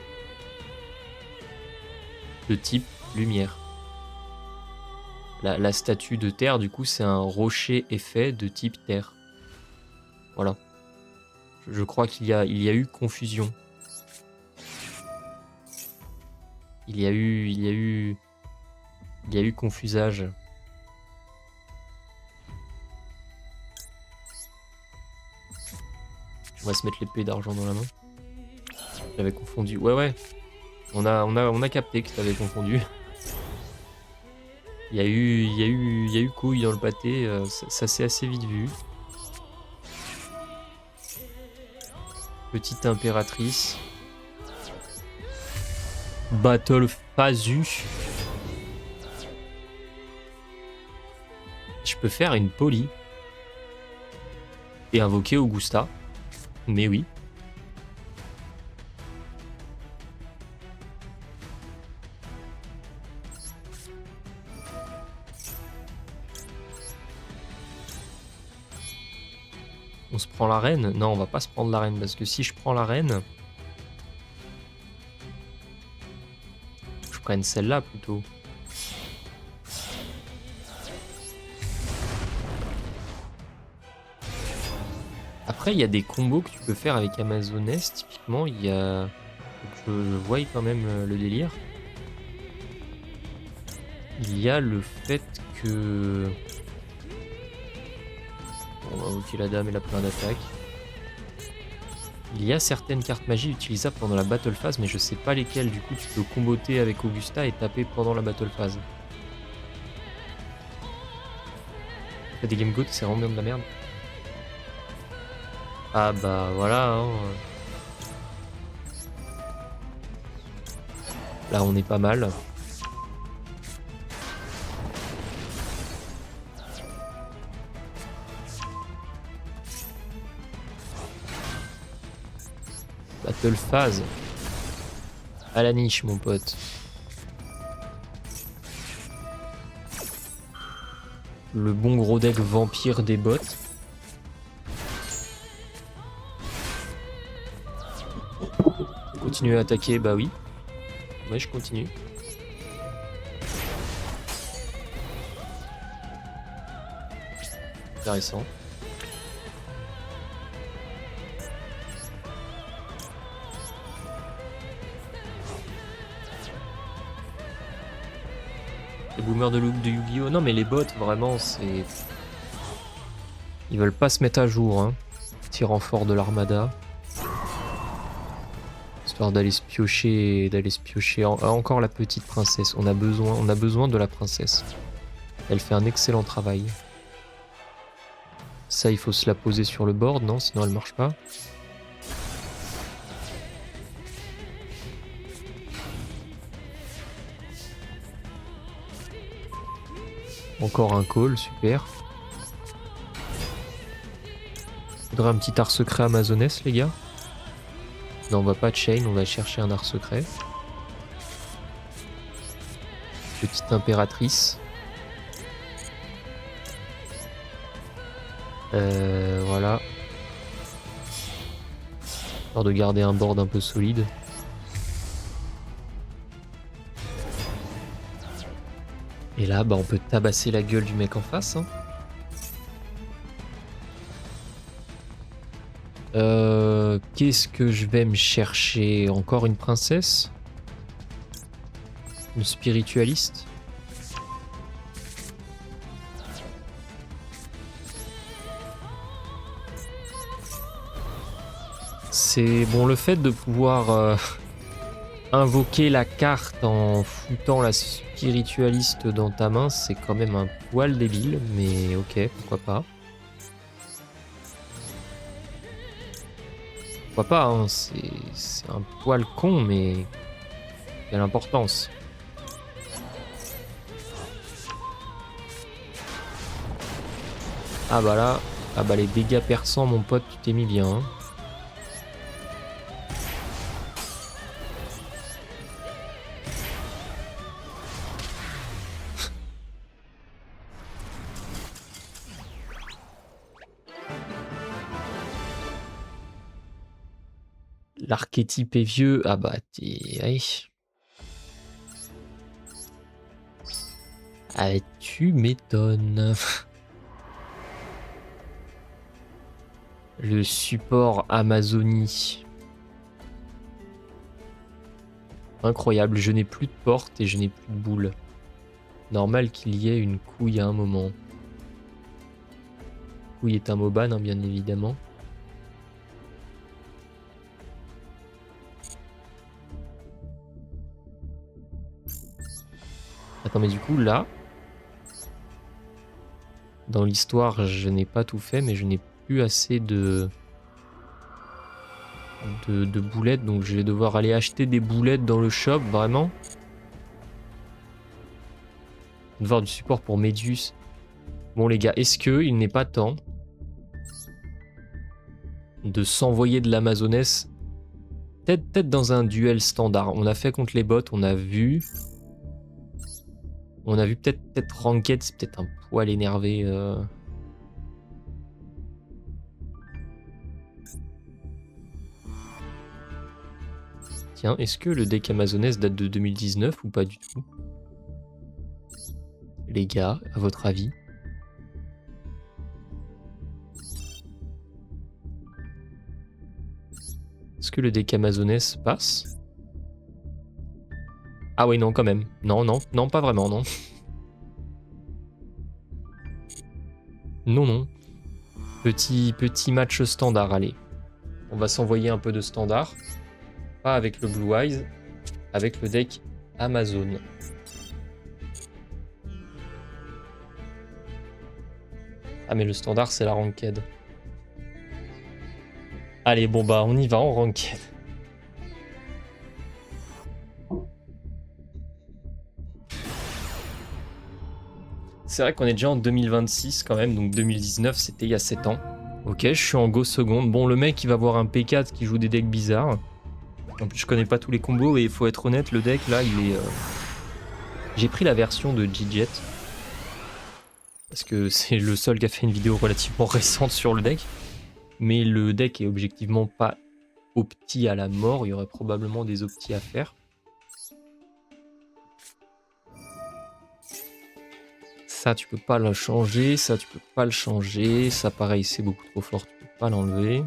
De type lumière. La statue de terre, du coup, c'est un rocher effet de type terre. Voilà. Je crois qu'il y a eu confusion. Il y a eu confusage. On va se mettre l'épée d'argent dans la main. J'avais confondu. Ouais. On a capté que t'avais confondu. Il y a eu couille dans le pâté. Ça s'est assez vite vu. Petite impératrice. Battle Phasu. Je peux faire une poly. Et invoquer Augusta. Mais oui. On se prend la reine? Non, on va pas se prendre la reine. Parce que si je prends la reine... Je prenne celle-là plutôt. Après, il y a des combos que tu peux faire avec Amazoness. Typiquement, il y a... Faut que je voie quand même le délire. Il y a le fait que... Bon, on va invoquer la dame, elle a plein d'attaques. Il y a certaines cartes magie utilisables pendant la battle phase, mais je sais pas lesquelles. Du coup, tu peux comboter avec Augusta et taper pendant la battle phase. Fait des game goat, c'est vraiment bien de la merde. Ah bah voilà. Hein. Là, on est pas mal. Battle phase. À la niche, mon pote. Le bon gros deck vampire des bots. Continuer à attaquer, bah oui. Ouais, je continue. Intéressant. Les boomers de Yu-Gi-Oh! Non, mais les bots, vraiment, c'est... Ils veulent pas se mettre à jour, hein. Petit renfort de l'armada. Histoire d'aller se piocher, encore la petite princesse. On a besoin de la princesse. Elle fait un excellent travail. Ça, il faut se la poser sur le board, non? Sinon, elle marche pas. Encore un call, super. Faudrait un petit art secret Amazoness, les gars. Non, on va pas de chain, on va chercher un art secret. Petite impératrice. Voilà. Histoire de garder un board un peu solide. Et là, bah, on peut tabasser la gueule du mec en face. Hein. Qu'est-ce que je vais me chercher? Encore une princesse? Une spiritualiste? C'est bon, le fait de pouvoir invoquer la carte en foutant la spiritualiste dans ta main, c'est quand même un poil débile, mais ok, pourquoi pas. Pourquoi pas, hein, c'est un poil con, mais il y a l'importance. Ah bah là, ah bah les dégâts perçants, mon pote, tu t'es mis bien. Hein. L'archétype est vieux. Ah bah t'es... Allez. Ah, tu m'étonnes. Le support Amazonie. Incroyable, je n'ai plus de porte et je n'ai plus de boule. Normal qu'il y ait une couille à un moment. Couille est un Moban, hein, bien évidemment. Attends, mais du coup, là... Dans l'histoire, je n'ai pas tout fait, mais je n'ai plus assez de boulettes, donc je vais devoir aller acheter des boulettes dans le shop, vraiment. Devoir du support pour Medius. Bon les gars, est-ce que il n'est pas temps de s'envoyer de l'Amazoness? Peut-être dans un duel standard. On a fait contre les bots, on a vu... peut-être Ranked, c'est peut-être un poil énervé. Tiens, est-ce que le deck Amazoness date de 2019 ou pas du tout? Les gars, à votre avis? Est-ce que le deck Amazoness passe? Ah oui, non, quand même. Non, non, non, pas vraiment, non. Non, non. Petit match standard, allez. On va s'envoyer un peu de standard. Pas avec le Blue Eyes, avec le deck Amazon. Ah mais le standard c'est la ranked. Allez bon bah on y va en ranked. C'est vrai qu'on est déjà en 2026 quand même, donc 2019 c'était il y a 7 ans. Ok, je suis en go seconde. Bon, le mec il va avoir un P4 qui joue des decks bizarres. En plus je connais pas tous les combos et il faut être honnête, le deck là il est... J'ai pris la version de G-Jet. Parce que c'est le seul qui a fait une vidéo relativement récente sur le deck. Mais le deck est objectivement pas opti à la mort, il y aurait probablement des optis à faire. Ça tu peux pas le changer, ça tu peux pas le changer, ça pareil c'est beaucoup trop fort, tu peux pas l'enlever.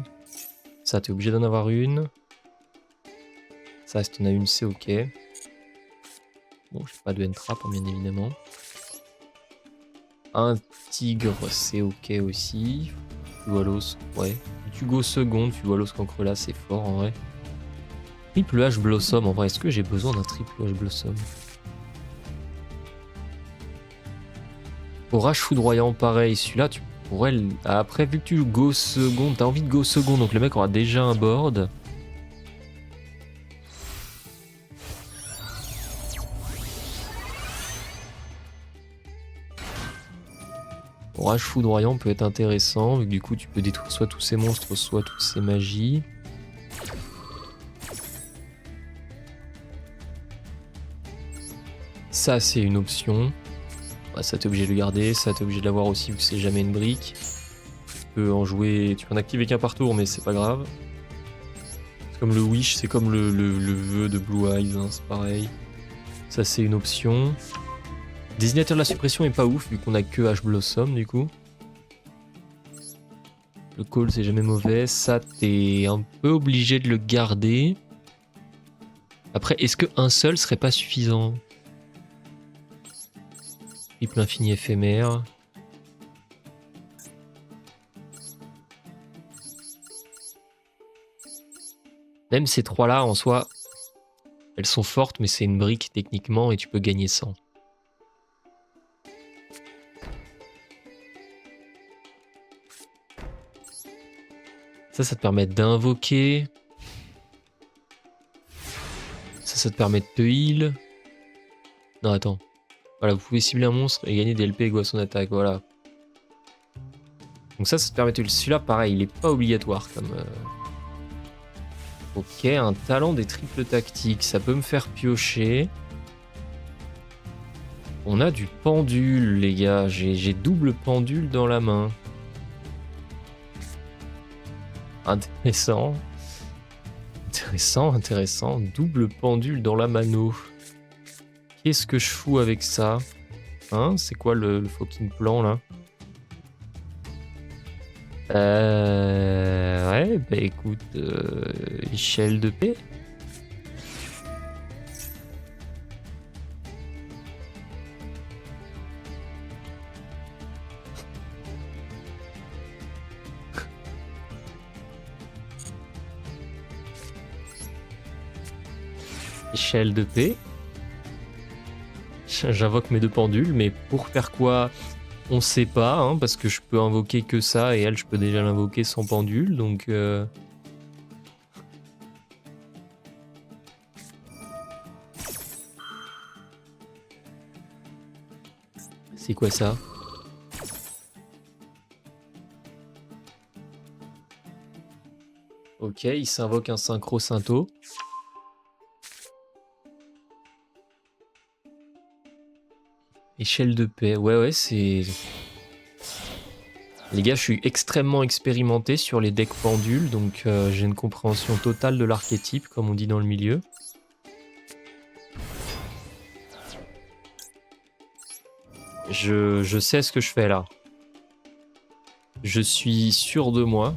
Ça t'es obligé d'en avoir une. Ça si t'en as une c'est ok. Bon j'ai pas de N-Trap hein, bien évidemment. Un tigre c'est ok aussi. Fualos, ouais. Tu go seconde, Fualos contre là c'est fort en vrai. Triple H Blossom en vrai, est-ce que j'ai besoin d'un triple H Blossom? Orage foudroyant, pareil. Celui-là, tu pourrais... Après, vu que tu go second, t'as envie de go second, donc le mec aura déjà un board. Orage foudroyant peut être intéressant, vu que du coup, tu peux détruire soit tous ces monstres, soit toutes ces magies. Ça, c'est une option. Bah, ça, t'es obligé de le garder. Ça, t'es obligé de l'avoir aussi, vu que c'est jamais une brique. Tu peux en jouer... Tu peux en activer qu'un par tour, mais c'est pas grave. C'est comme le Wish, c'est comme le vœu de Blue Eyes, hein, c'est pareil. Ça, c'est une option. Désignateur de la suppression est pas ouf, vu qu'on a que H Blossom, du coup. Le call, c'est jamais mauvais. Ça, t'es un peu obligé de le garder. Après, est-ce qu'un seul serait pas suffisant? Triple infini éphémère. Même ces trois-là, en soi, elles sont fortes, mais c'est une brique techniquement et tu peux gagner 100. Ça te permet d'invoquer. Ça te permet de te heal. Non, attends. Voilà, vous pouvez cibler un monstre et gagner des LP égaux à son attaque, voilà. Donc ça te permet de... Celui-là, pareil, il est pas obligatoire comme... Ok, un talent des triples tactiques, ça peut me faire piocher. On a du pendule, les gars. J'ai double pendule dans la main. Intéressant. Intéressant, intéressant. Double pendule dans la mano. Qu'est-ce que je fous avec ça? Hein? C'est quoi le fucking plan, là? Ouais, bah écoute... échelle de paix. Échelle de paix. J'invoque mes deux pendules, mais pour faire quoi? On sait pas, hein, parce que je peux invoquer que ça, et elle, je peux déjà l'invoquer sans pendule, donc... C'est quoi ça? Ok, il s'invoque un synchro synto. Échelle de paix, ouais, c'est... Les gars, je suis extrêmement expérimenté sur les decks pendules, donc j'ai une compréhension totale de l'archétype, comme on dit dans le milieu. Je sais ce que je fais là. Je suis sûr de moi.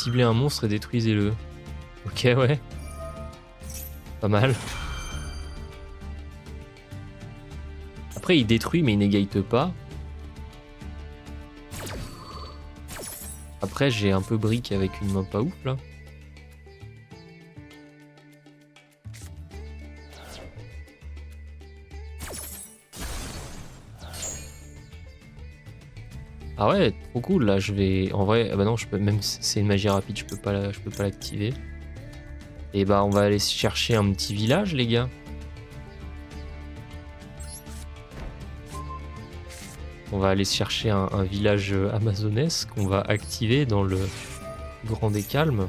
ciblez un monstre et détruisez-le. Ok, ouais. Pas mal. Après, il détruit, mais il n'égate pas. Après, j'ai un peu brick avec une main pas ouf, là. Ah ouais, trop cool, là, je vais... En vrai, ah bah non, je peux... même si c'est une magie rapide, je peux pas l'activer. Et bah, on va aller chercher un petit village, les gars. On va aller chercher un village amazonès qu'on va activer dans le Grand des Calmes.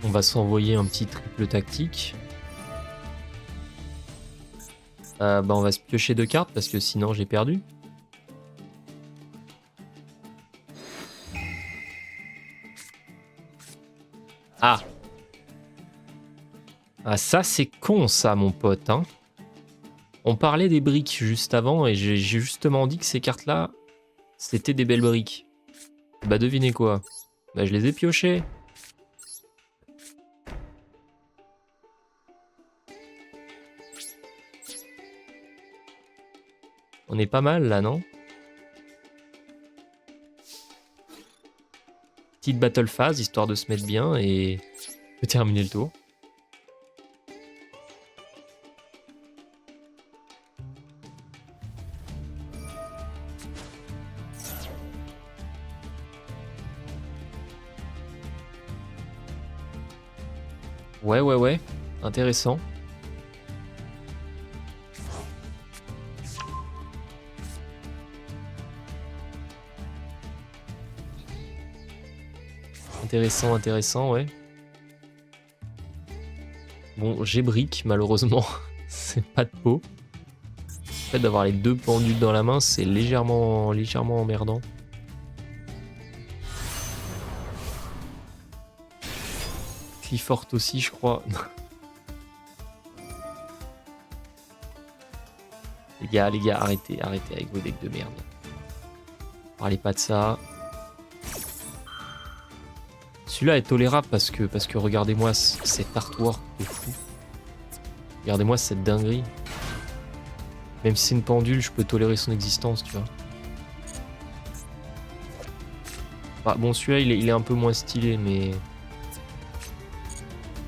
On va s'envoyer un petit triple tactique. Bah on va se piocher 2 cartes parce que sinon j'ai perdu. Ah. Ah ça c'est con ça mon pote hein. On parlait des briques juste avant et j'ai justement dit que ces cartes là c'était des belles briques. Bah devinez quoi. Bah je les ai piochées. On est pas mal là, non? Petite battle phase, histoire de se mettre bien et de terminer le tour. Ouais. Intéressant. Intéressant, ouais. Bon, j'ai brick, malheureusement. C'est pas de peau. Le fait d'avoir les 2 pendules dans la main, c'est légèrement emmerdant. Clifford aussi, je crois. les gars, arrêtez avec vos decks de merde. Parlez pas de ça. Celui-là est tolérable parce que regardez-moi cet artwork de fou. Regardez-moi cette dinguerie. Même si c'est une pendule, je peux tolérer son existence, tu vois. Bah, bon, celui-là, il est un peu moins stylé, mais...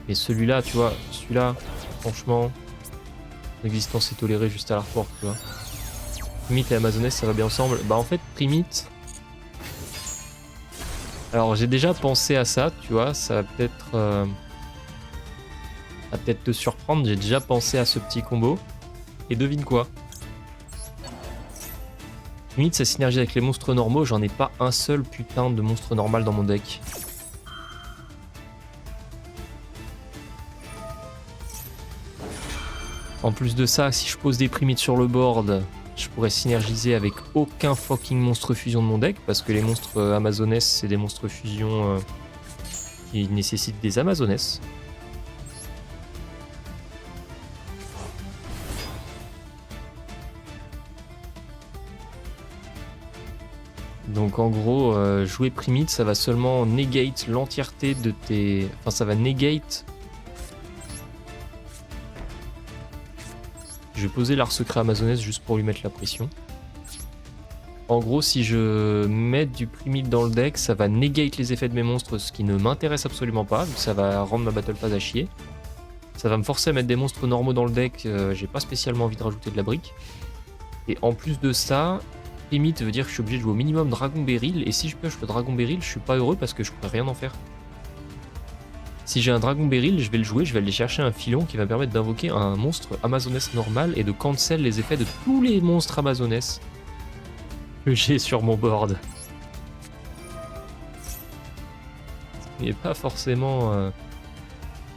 Mais celui-là, tu vois, celui-là, franchement, l'existence est tolérée juste à l'artwork, tu vois. Primite et Amazoness, ça va bien ensemble. Bah, en fait, Primite... Alors, j'ai déjà pensé à ça, tu vois, ça va peut-être... Ça va peut-être te surprendre, j'ai déjà pensé à ce petit combo. Et devine quoi? Primite, ça synergie avec les monstres normaux, j'en ai pas un seul putain de monstre normal dans mon deck. En plus de ça, si je pose des primites sur le board, je pourrais synergiser avec aucun fucking monstre fusion de mon deck, parce que les monstres Amazoness, c'est des monstres fusion qui nécessitent des Amazoness. Donc en gros, jouer primite, ça va seulement negate l'entièreté de tes... Enfin, ça va negate... Je vais poser l'art secret Amazoness juste pour lui mettre la pression. En gros, si je mets du primite dans le deck, ça va negate les effets de mes monstres, ce qui ne m'intéresse absolument pas, vu que ça va rendre ma battle phase à chier. Ça va me forcer à mettre des monstres normaux dans le deck, j'ai pas spécialement envie de rajouter de la brique. Et en plus de ça, primite veut dire que je suis obligé de jouer au minimum Dragon Beryl, et si je pioche le Dragon Beryl, je suis pas heureux parce que je pourrais rien en faire. Si j'ai un Dragon Beryl, je vais le jouer, je vais aller chercher un filon qui va me permettre d'invoquer un monstre Amazoness normal et de cancel les effets de tous les monstres Amazoness que j'ai sur mon board. Ce n'est pas forcément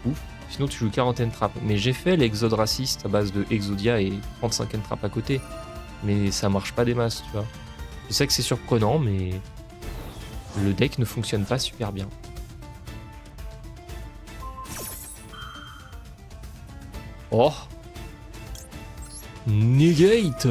ouf. Sinon tu joues quarantaine trap. Mais j'ai fait l'Exode raciste à base de Exodia et 35e trap à côté. Mais ça marche pas des masses, tu vois. Je sais que c'est surprenant, mais le deck ne fonctionne pas super bien. Oh! Negate!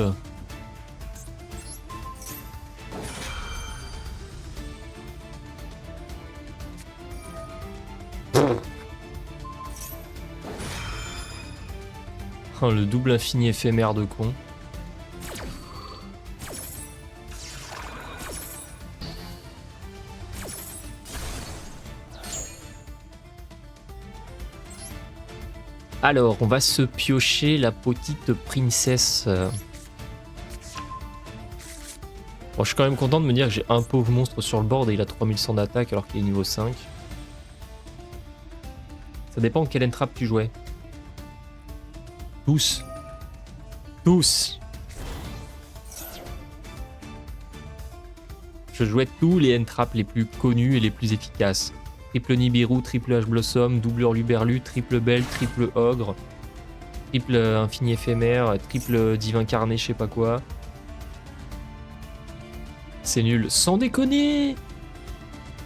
Oh, le double infini éphémère de con. Alors, on va se piocher la petite princesse. Bon, je suis quand même content de me dire que j'ai un pauvre monstre sur le board et il a 3100 d'attaque alors qu'il est niveau 5. Ça dépend quelle entrap tu jouais. Tous. Tous. Je jouais tous les entraps les plus connus et les plus efficaces. Triple Nibiru, triple H-Blossom, double Hurluberlu, triple Belle, triple Ogre, triple Infini Éphémère, triple Divin Carné, je sais pas quoi. C'est nul. Sans déconner!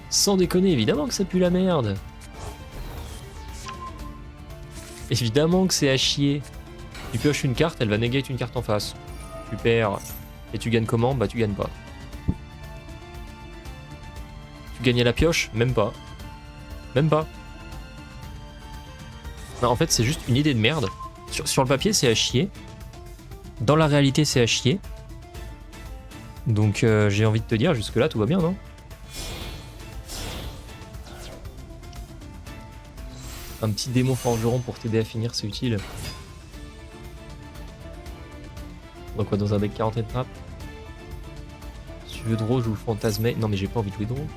Sans déconner, évidemment que ça pue la merde. Évidemment que c'est à chier. Tu pioches une carte, elle va negate une carte en face. Super. Et tu gagnes comment? Bah tu gagnes pas. Tu gagnes à la pioche? Même pas. Même pas. Non, en fait, c'est juste une idée de merde. Sur le papier, c'est à chier. Dans la réalité, c'est à chier. Donc, j'ai envie de te dire, jusque-là, tout va bien, non? Un petit démon forgeron pour t'aider à finir, c'est utile. Donc quoi, dans un deck 40 trap? Si tu veux draw, joue fantasmé. Non, mais j'ai pas envie de jouer draw.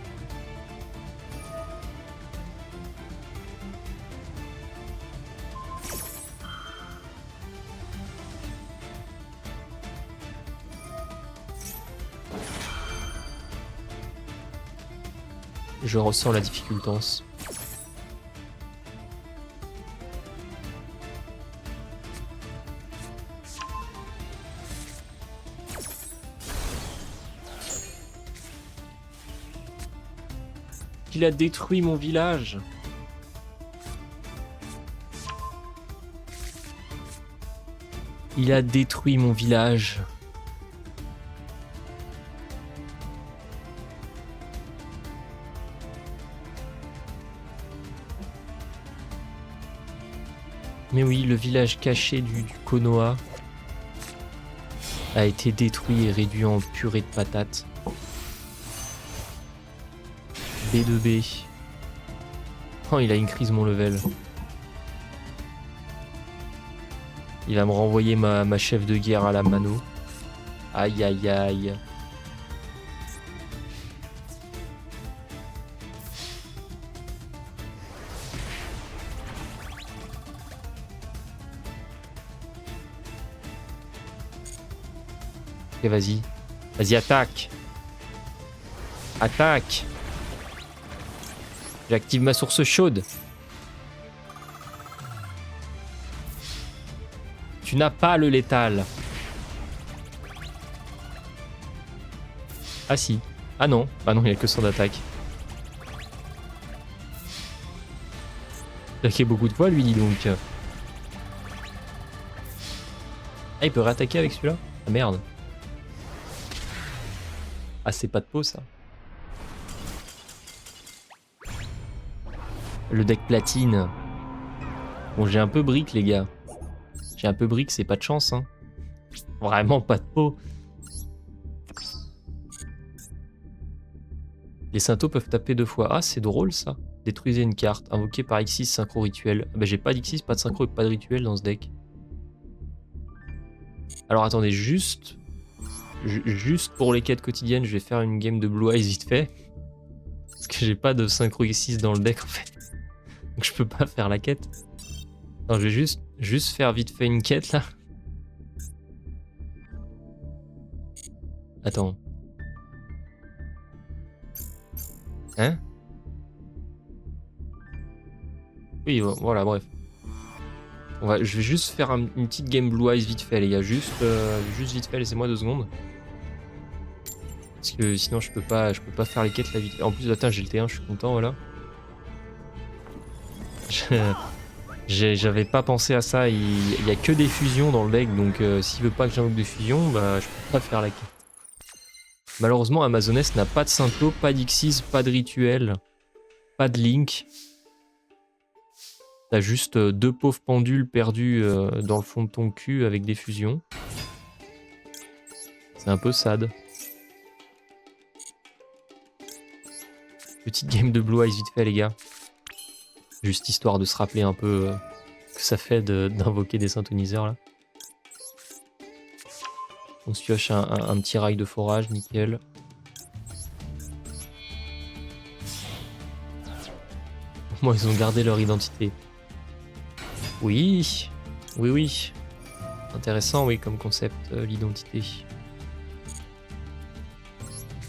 Je ressens la difficultance. Il a détruit mon village. Il a détruit mon village. Mais oui, le village caché du Konoha a été détruit et réduit en purée de patates. B2B. Oh, il a une crise mon level. Il va me renvoyer ma chef de guerre à la mano. Aïe aïe aïe. Ok, vas-y. Vas-y, attaque. Attaque. J'active ma source chaude. Tu n'as pas le létal. Ah si. Ah non. Ah non, il n'y a que 100 d'attaque. Il a attaqué beaucoup de fois, lui, dis donc. Ah, il peut réattaquer avec celui-là? Ah merde. Ah, c'est pas de peau, ça. Le deck platine. Bon, j'ai un peu brick, les gars. J'ai un peu brick, c'est pas de chance, hein. Vraiment pas de peau. Les Synthos peuvent taper 2 fois. Ah, c'est drôle, ça. Détruisez une carte, invoquée par X6 synchro rituel. Ah bah, j'ai pas d'X6, pas de synchro et pas de rituel dans ce deck. Alors, attendez, juste pour les quêtes quotidiennes, je vais faire une game de Blue Eyes vite fait. Parce que j'ai pas de synchro X6 dans le deck, en fait. Donc, je peux pas faire la quête. Non, je vais juste faire vite fait une quête, là. Attends. Hein? Oui, voilà, bref. Je vais juste faire une petite game Blue Eyes vite fait, les gars. Juste vite fait, laissez-moi 2 secondes. Parce que sinon, je peux pas faire les quêtes là vite fait. En plus, attends, j'ai le T1, je suis content, voilà. J'avais pas pensé à ça. Il y a que des fusions dans le deck, donc s'il veut pas que j'invoque des fusions, bah je peux pas faire la quête. Malheureusement, Amazoness n'a pas de Syntho, pas d'Xyz, pas de rituel, pas de Link. T'as juste 2 pauvres pendules perdus dans le fond de ton cul avec des fusions. C'est un peu sad. Petite game de Blue Eyes vite fait les gars. Juste histoire de se rappeler un peu que ça fait d'invoquer des synthoniseurs là. On se pioche un petit rail de forage, nickel. Au moins ils ont gardé leur identité. Oui, oui, oui. Intéressant, oui, comme concept, l'identité.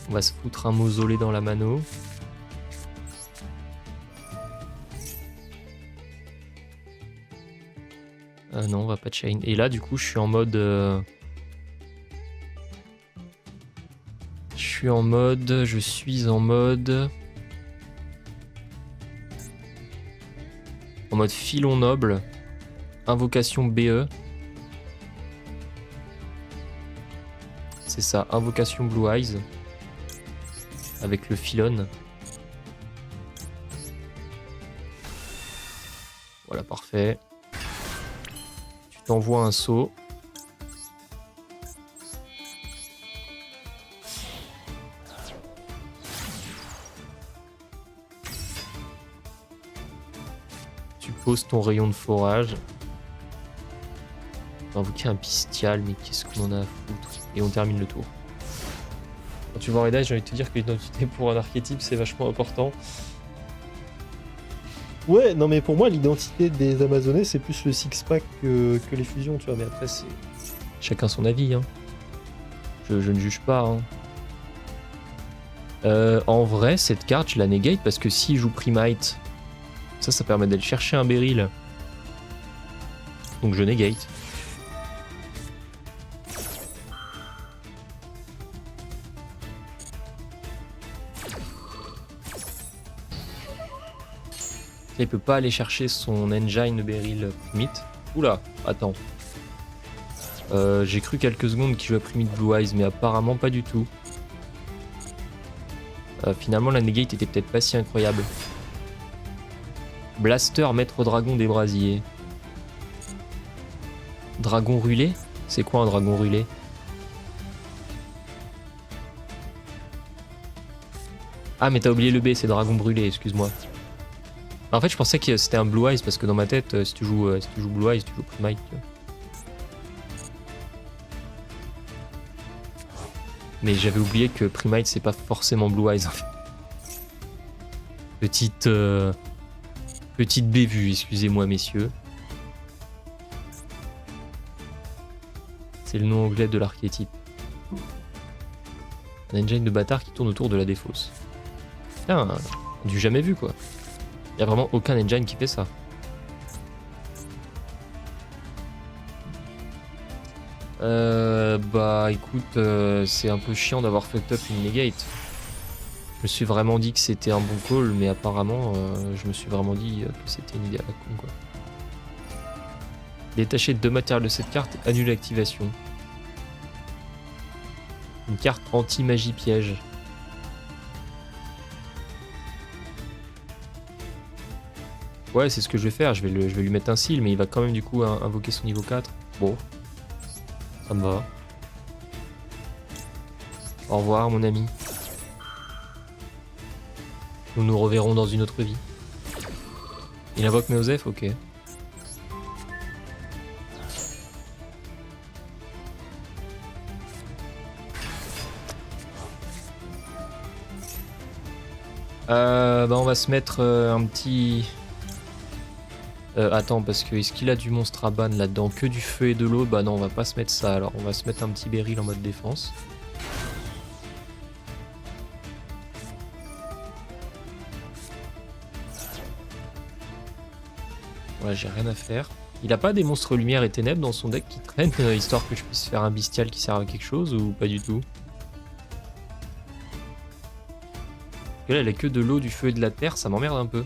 On va se foutre un mausolée dans la mano. Non, on va pas de chain. Et là, du coup, je suis en mode... Je suis en mode filon noble. Invocation BE. C'est ça, invocation Blue Eyes. Avec le filon. Voilà, parfait. Tu t'envoies un saut. Tu poses ton rayon de forage. On va invoquer un bestial, mais qu'est-ce qu'on en a à foutre? Et on termine le tour. Quand tu vois Red Eye, j'ai envie de te dire que l'identité pour un archétype, c'est vachement important. Ouais, non mais pour moi, l'identité des Amazonais, c'est plus le six-pack que les fusions, tu vois. Mais après, c'est... Chacun son avis, hein. Je ne juge pas, hein. En vrai, cette carte, je la negate parce que s'il joue Primite, ça permet d'aller chercher un Beryl. Donc je negate. Il peut pas aller chercher son engine Beryl Primite. Oula, attends. J'ai cru quelques secondes qu'il jouait Primite Blue Eyes, mais apparemment pas du tout. Finalement, la negate était peut-être pas si incroyable. Blaster, maître dragon des brasiers. Dragon rulé? C'est quoi un dragon rulé? Ah, mais t'as oublié le B, c'est dragon brûlé, excuse-moi. En fait, je pensais que c'était un Blue Eyes parce que dans ma tête, si tu joues Blue Eyes, tu joues Primite. Mais j'avais oublié que Primite, c'est pas forcément Blue Eyes en fait. Petite bévue, excusez-moi messieurs. C'est le nom anglais de l'archétype. Un engine de bâtard qui tourne autour de la défausse. Putain, du jamais vu quoi. Y a vraiment aucun engine qui fait ça. Bah écoute, c'est un peu chiant d'avoir fucked up une negate. Je me suis vraiment dit que c'était un bon call, mais apparemment, je me suis vraiment dit que c'était une idée à la con quoi. Détacher 2 matériels de cette carte et annuler l'activation. Une carte anti-magie piège. Ouais, c'est ce que je vais faire, je vais lui mettre un seal, mais il va quand même du coup invoquer son niveau 4. Bon. Ça me va. Au revoir mon ami. Nous nous reverrons dans une autre vie. Il invoque Meosef, ok. Bah on va se mettre un petit... attends, parce que est-ce qu'il a du monstre à ban là-dedans? Que du feu et de l'eau? Bah non, on va pas se mettre ça. Alors on va se mettre un petit Beryl en mode défense. Ouais, j'ai rien à faire. Il a pas des monstres lumière et ténèbres dans son deck qui traînent, histoire que je puisse faire un bestial qui sert à quelque chose ou pas du tout? Parce que là, elle a que de l'eau, du feu et de la terre, ça m'emmerde un peu.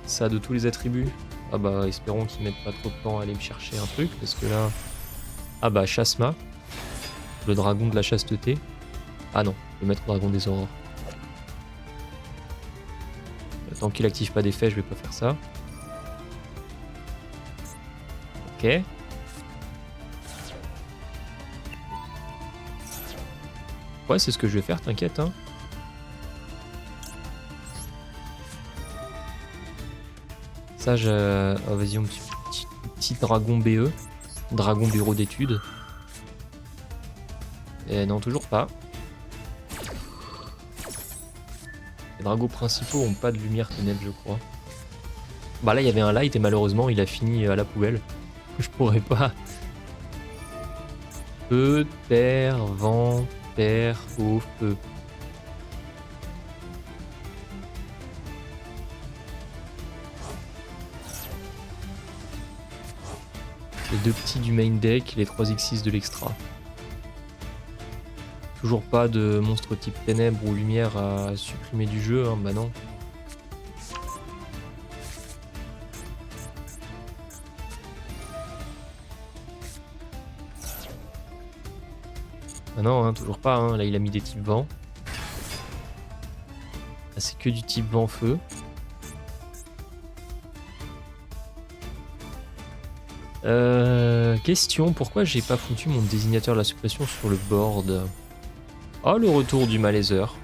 Ça a de tous les attributs. Ah bah, espérons qu'ils mettent pas trop de temps à aller me chercher un truc, parce que là... Ah bah, Chasma. Le dragon de la chasteté. Ah non, Le maître dragon des aurores. Tant qu'il active pas d'effet, je vais pas faire ça. Ok. Ouais, c'est ce que je vais faire, t'inquiète. Hein. Ça, oh, vas-y, un petit dragon BE. Dragon bureau d'études. Et non, toujours pas. Les dragons principaux ont pas de lumière ténèbres, je crois. Bah là, il y avait un light et malheureusement, il a fini à la poubelle. Je pourrais pas. Feu, terre, vent, terre, eau, feu. Les 2 petits du main deck, les 3 X6 de l'extra. Toujours pas de monstre type ténèbres ou lumière à supprimer du jeu, hein, bah non. Ah non, hein, toujours pas, hein. Là il a mis des types vent. Là c'est que du type vent-feu. Question, pourquoi j'ai pas foutu mon désignateur de la suppression sur le board? Oh, le retour du malaiseur.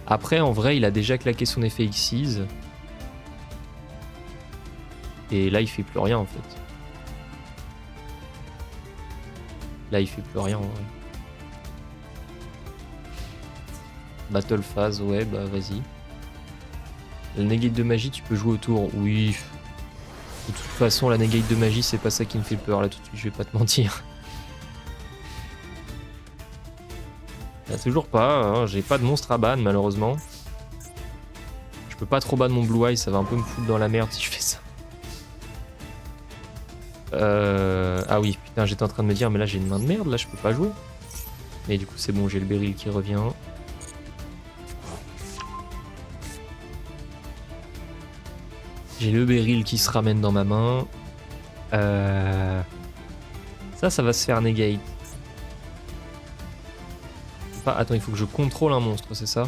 Après, en vrai, il a déjà claqué son effet X6. Et là, il fait plus rien, en fait. Là, il fait plus rien, en vrai. Battle phase, ouais, bah vas-y. La negate de magie, tu peux jouer autour. Oui. De toute façon, la negate de magie, c'est pas ça qui me fait peur, là, tout de suite, je vais pas te mentir. Là, toujours pas, hein, j'ai pas de monstre à ban, malheureusement. Je peux pas trop ban mon Blue Eye, ça va un peu me foutre dans la merde si je fais ça. Ah oui, putain, j'étais en train de me dire, mais là, j'ai une main de merde, là, je peux pas jouer. Mais du coup, c'est bon, j'ai le Beryl qui revient. J'ai le Beryl qui se ramène dans ma main. Ça va se faire negate. Ah, attends, il faut que je contrôle un monstre, c'est ça?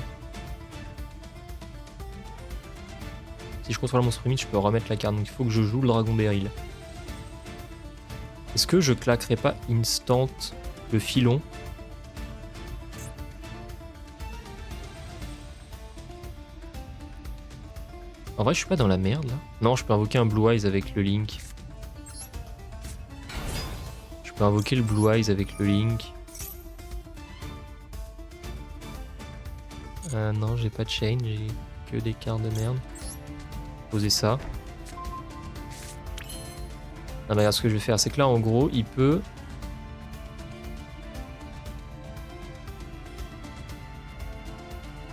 Si je contrôle un monstre limite, je peux remettre la carte. Donc il faut que je joue le dragon Beryl. Est-ce que je claquerai pas instant le filon? En vrai, je suis pas dans la merde là. Non, je peux invoquer un Blue Eyes avec le Link. Je peux invoquer le Blue Eyes avec le Link. Non, j'ai pas de chain, j'ai que des cartes de merde. Poser ça. Non, regarde, ce que je vais faire, c'est que là, en gros, il peut...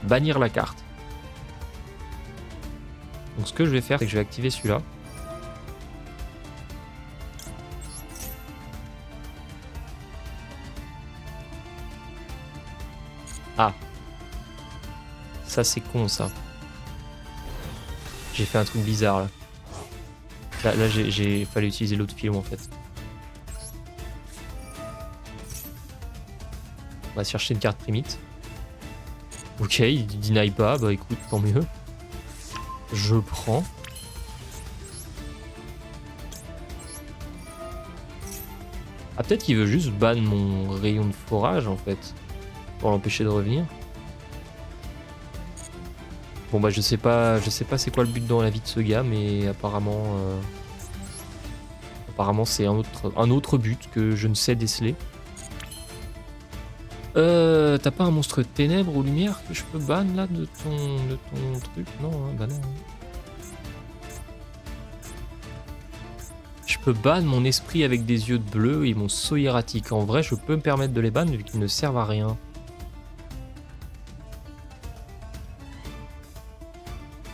bannir la carte. Donc ce que je vais faire, c'est que je vais activer celui-là. Ah. Ça, c'est con, ça. J'ai fait un truc bizarre, là. Là, j'ai fallait utiliser l'autre film, en fait. On va chercher une carte primite. Ok, il deny pas, bah écoute, tant mieux. Je prends. Ah, peut-être qu'il veut juste ban mon rayon de forage, en fait. Pour l'empêcher de revenir. Bon bah je sais pas c'est quoi le but dans la vie de ce gars, mais apparemment c'est un autre but que je ne sais déceler. T'as pas un monstre ténèbres ou lumière que je peux ban là de ton truc? Non, hein, bah non. Je peux ban mon esprit avec des yeux bleus et mon saut hiératique. En vrai, je peux me permettre de les ban vu qu'ils ne servent à rien.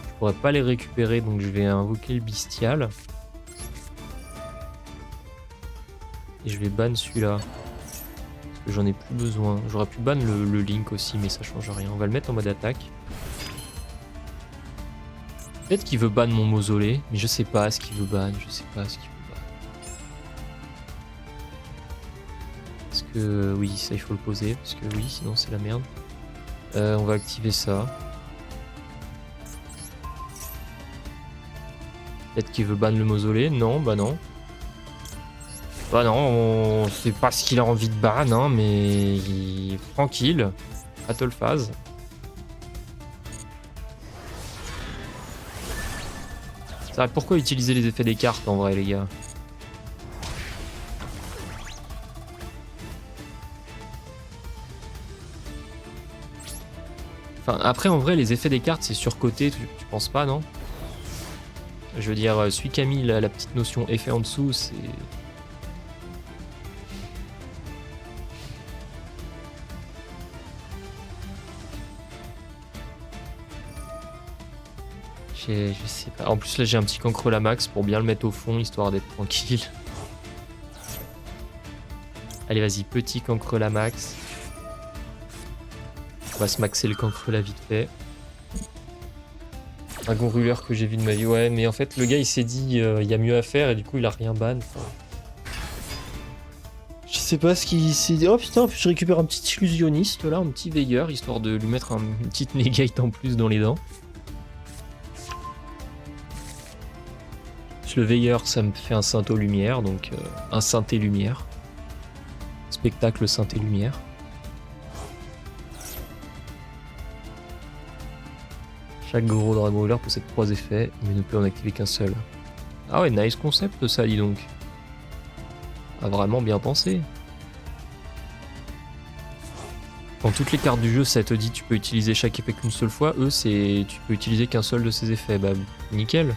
Je pourrais pas les récupérer, donc je vais invoquer le bestial. Et je vais ban celui-là. Parce que j'en ai plus besoin. J'aurais pu ban le Link aussi, mais ça change rien. On va le mettre en mode attaque. Peut-être qu'il veut ban mon mausolée, mais je sais pas ce qu'il veut ban. Je sais pas ce qu'il veut ban. Parce que oui, ça il faut le poser. Parce que oui, sinon c'est la merde. On va activer ça. Peut-être qu'il veut ban le mausolée. Non, bah non. Bah non, c'est pas ce qu'il a envie de ban, hein, mais tranquille. Battle phase. Ça, pourquoi utiliser les effets des cartes en vrai, les gars? Enfin, après, en vrai, les effets des cartes, c'est surcoté, tu penses pas, non? Je veux dire, Suikami, la petite notion effet en dessous, c'est... Je sais pas. En plus, là, j'ai un petit Cancrela Max pour bien le mettre au fond, histoire d'être tranquille. Allez, vas-y, petit Cancrela Max. On va se maxer le Cancrela vite fait. Un gros ruleur que j'ai vu de ma vie. Ouais, mais en fait, le gars, il s'est dit, il y a mieux à faire, et du coup, il a rien ban. Je sais pas ce qu'il s'est dit. Oh putain, je récupère un petit illusionniste, là, un petit veilleur, histoire de lui mettre une petite negate en plus dans les dents. Le veilleur, ça me fait un synthé lumière, donc un synthé lumière. Spectacle synthé lumière. Chaque gros dragon roller possède 3 effets, mais ne peut en activer qu'un seul. Ah ouais, nice concept ça, dis donc. A vraiment bien pensé. Quand toutes les cartes du jeu, ça te dit tu peux utiliser chaque effet qu'une seule fois, eux, c'est tu peux utiliser qu'un seul de ces effets. Bah, nickel.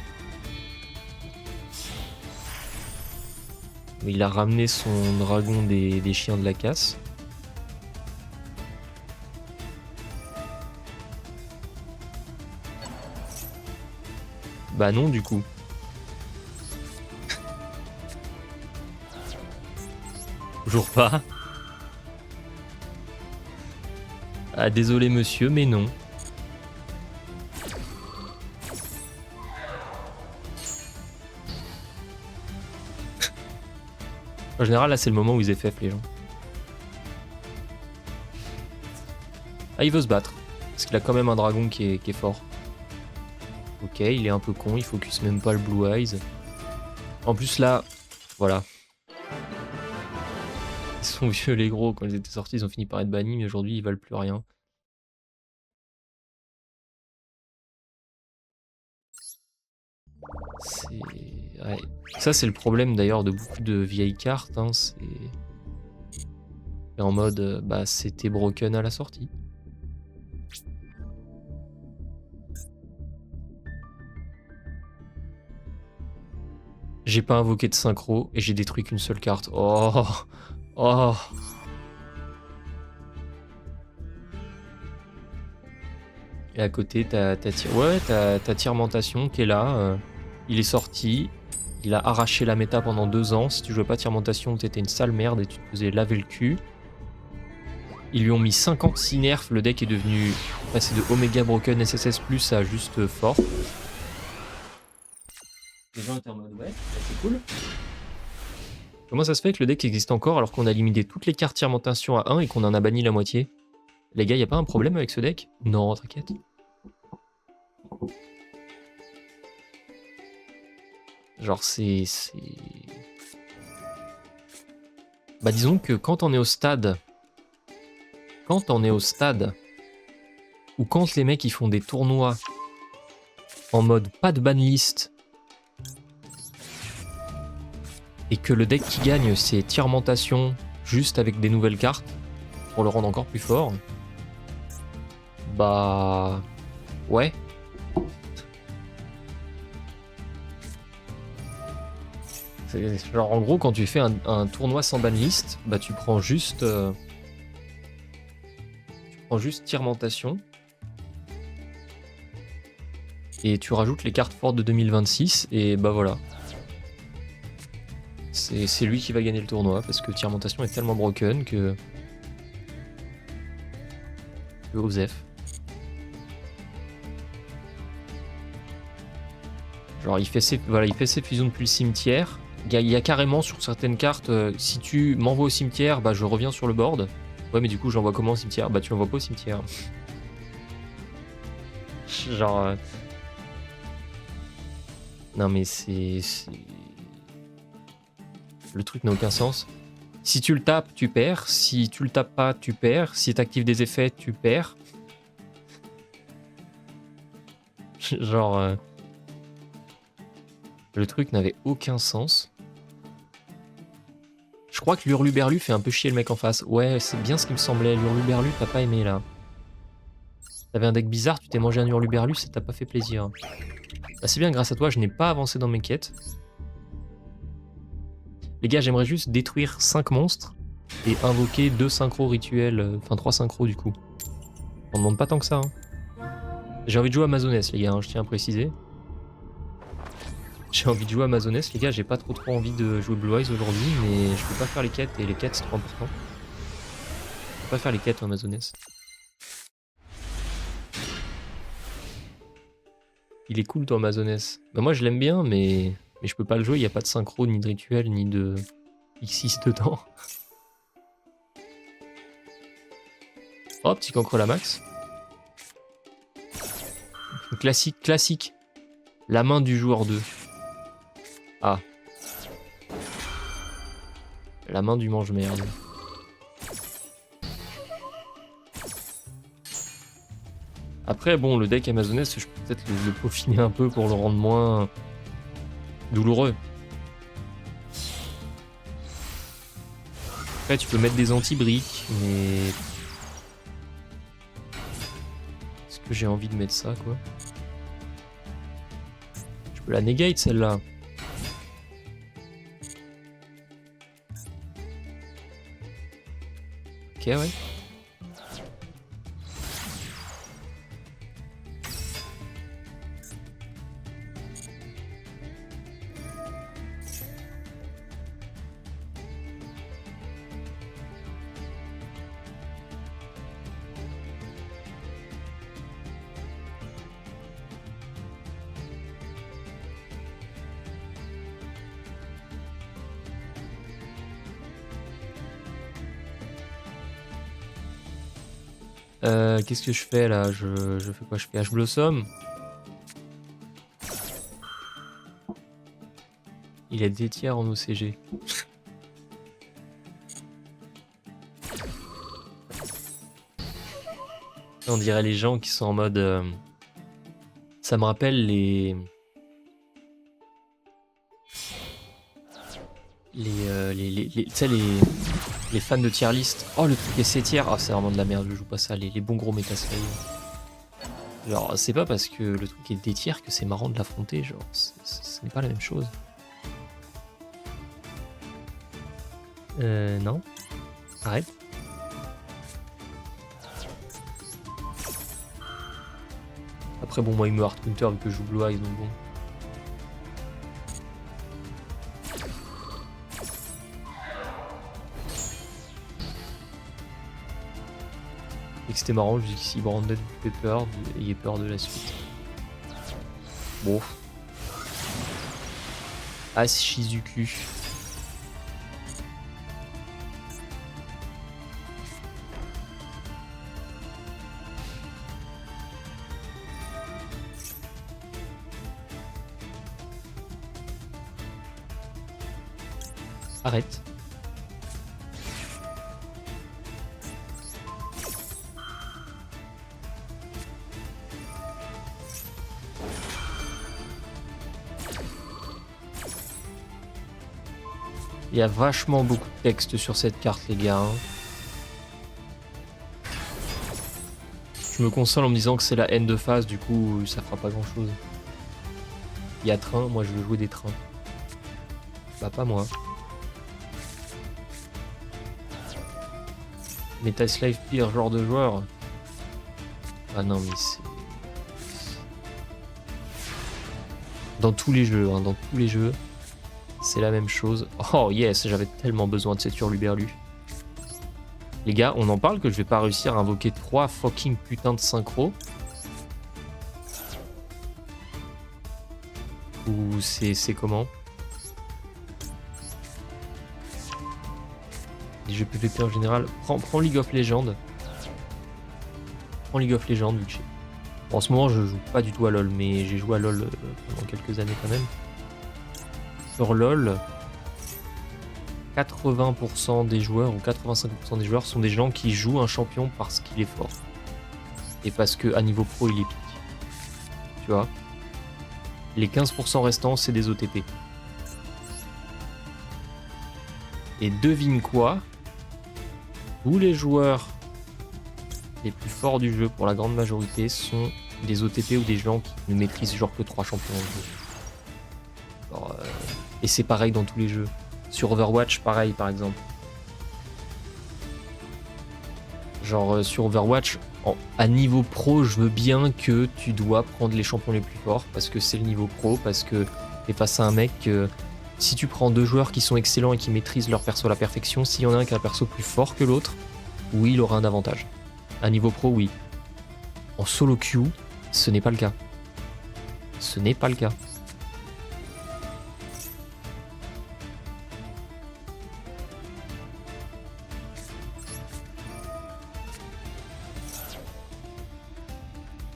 Il a ramené son dragon des chiens de la casse. Bah non, du coup. Toujours pas. Ah, désolé monsieur, mais non. En général, là, c'est le moment où ils FF les gens. Ah, il veut se battre. Parce qu'il a quand même un dragon qui est fort. Ok, il est un peu con, il focus même pas le Blue Eyes. En plus, là, voilà. Ils sont vieux, les gros. Quand ils étaient sortis, ils ont fini par être bannis, mais aujourd'hui, ils valent plus rien. C'est... Ouais. Ça, c'est le problème d'ailleurs de beaucoup de vieilles cartes. Hein. C'est en mode, bah, c'était broken à la sortie. J'ai pas invoqué de synchro et j'ai détruit qu'une seule carte. Oh, oh. Et à côté, t'as Tyrmentation qui est là. Il est sorti. Il a arraché la méta pendant 2 ans. Si tu jouais pas Tyrmentation, t'étais une sale merde et tu te faisais laver le cul. Ils lui ont mis 56 nerfs. Le deck est devenu passé de Omega Broken SSS Plus à juste fort. Les gens étaient en mode ouais, c'est cool. Comment ça se fait que le deck existe encore alors qu'on a limité toutes les cartes Tyrmentation à 1 et qu'on en a banni la moitié? Les gars, y a pas un problème avec ce deck? Non, t'inquiète. Genre c'est... Bah disons que quand on est au stade... Ou quand les mecs ils font des tournois en mode pas de banlist et que le deck qui gagne c'est Tyrmentation juste avec des nouvelles cartes pour le rendre encore plus fort, bah ouais. Genre en gros quand tu fais un tournoi sans banlist, bah tu prends juste Tyrmentation et tu rajoutes les cartes fortes de 2026 et bah voilà. C'est lui qui va gagner le tournoi parce que Tyrmentation est tellement broken que Osef. Genre il fait ses fusions depuis le cimetière. Il y a carrément sur certaines cartes, si tu m'envoies au cimetière, bah je reviens sur le board. Ouais mais du coup j'envoie comment au cimetière? Bah tu l'envoies pas au cimetière. Genre... Non mais Le truc n'a aucun sens. Si tu le tapes, tu perds. Si tu le tapes pas, tu perds. Si tu actives des effets, tu perds. Genre... Le truc n'avait aucun sens. Je crois que l'Hurluberlu fait un peu chier le mec en face. Ouais, c'est bien ce qui me semblait. L'Hurluberlu, t'as pas aimé là. T'avais un deck bizarre, tu t'es mangé un Hurluberlu, ça t'a pas fait plaisir. Bah, c'est bien, grâce à toi, je n'ai pas avancé dans mes quêtes. Les gars, j'aimerais juste détruire 5 monstres et invoquer 2 synchros rituels, enfin 3 synchros du coup. On demande pas tant que ça. Hein. J'ai envie de jouer Amazoness, les gars, hein, je tiens à préciser. J'ai envie de jouer Amazoness, les gars, j'ai pas trop envie de jouer Blue Eyes aujourd'hui, mais je peux pas faire les quêtes et les quêtes c'est trop important. Je peux pas faire les quêtes en Amazoness. Il est cool ton Amazoness. Bah moi je l'aime bien, mais je peux pas le jouer, il n'y a pas de synchro, ni de rituel, ni de X6 dedans. Oh, petit cancre la max. Classique, classique. La main du joueur 2. Ah. La main du mange-merde. Après, bon, le deck Amazoness, je peux peut-être le peaufiner un peu pour le rendre moins douloureux. Après, tu peux mettre des anti-briques, mais... Est-ce que j'ai envie de mettre ça, quoi? Je peux la negate, celle-là. Ok, ouais. Qu'est-ce que je fais là? Je fais quoi? Je fais H-Blossom. Il a des tiers en OCG. On dirait les gens qui sont en mode... Ça me rappelle les... Tu sais, les fans de tier list. Oh, le truc est 7 tiers. Ah, c'est vraiment de la merde, je joue pas ça. Les bons gros métaslay. Genre, c'est pas parce que le truc est des tiers que c'est marrant de l'affronter. Genre, ce n'est pas la même chose. Non. Arrête. Après, bon, moi, il me hard counter vu que je joue Blue Eyes, donc bon. Et que c'était marrant, je dis que si Brandon vous fait peur, vous ayez peur de la suite. Bon. As Shizuku. Arrête. Il y a vachement beaucoup de texte sur cette carte, les gars. Hein. Je me console en me disant que c'est la haine de phase, du coup, ça fera pas grand-chose. Il y a train, moi je veux jouer des trains. Bah pas moi. Metaslave pire genre de joueur. Ah non mais c'est... Dans tous les jeux, hein, dans tous les jeux, c'est la même chose. Oh yes, j'avais tellement besoin de cette Hurluberlu. Les gars, on en parle que je vais pas réussir à invoquer 3 fucking putains de synchro. Ou c'est comment? Les jeux PVP en général. Prends League of Legends. Prends League of Legends vu que j'ai En ce moment, je joue pas du tout à LoL, mais j'ai joué à LoL pendant quelques années quand même. Sur LoL, 80% des joueurs ou 85% des joueurs sont des gens qui jouent un champion parce qu'il est fort. Et parce qu'à niveau pro, il est pique. Tu vois. Les 15% restants, c'est des OTP. Et devine quoi? Tous les joueurs les plus forts du jeu, pour la grande majorité, sont des OTP ou des gens qui ne maîtrisent genre que 3 champions en jeu. Alors, et c'est pareil dans tous les jeux. Sur Overwatch, pareil par exemple. Genre sur Overwatch, à niveau pro, je veux bien que tu dois prendre les champions les plus forts parce que c'est le niveau pro, parce que t'es face à un mec. Si tu prends 2 joueurs qui sont excellents et qui maîtrisent leur perso à la perfection, s'il y en a un qui a un perso plus fort que l'autre, oui, il aura un avantage. À niveau pro, oui. En solo queue, ce n'est pas le cas. Ce n'est pas le cas.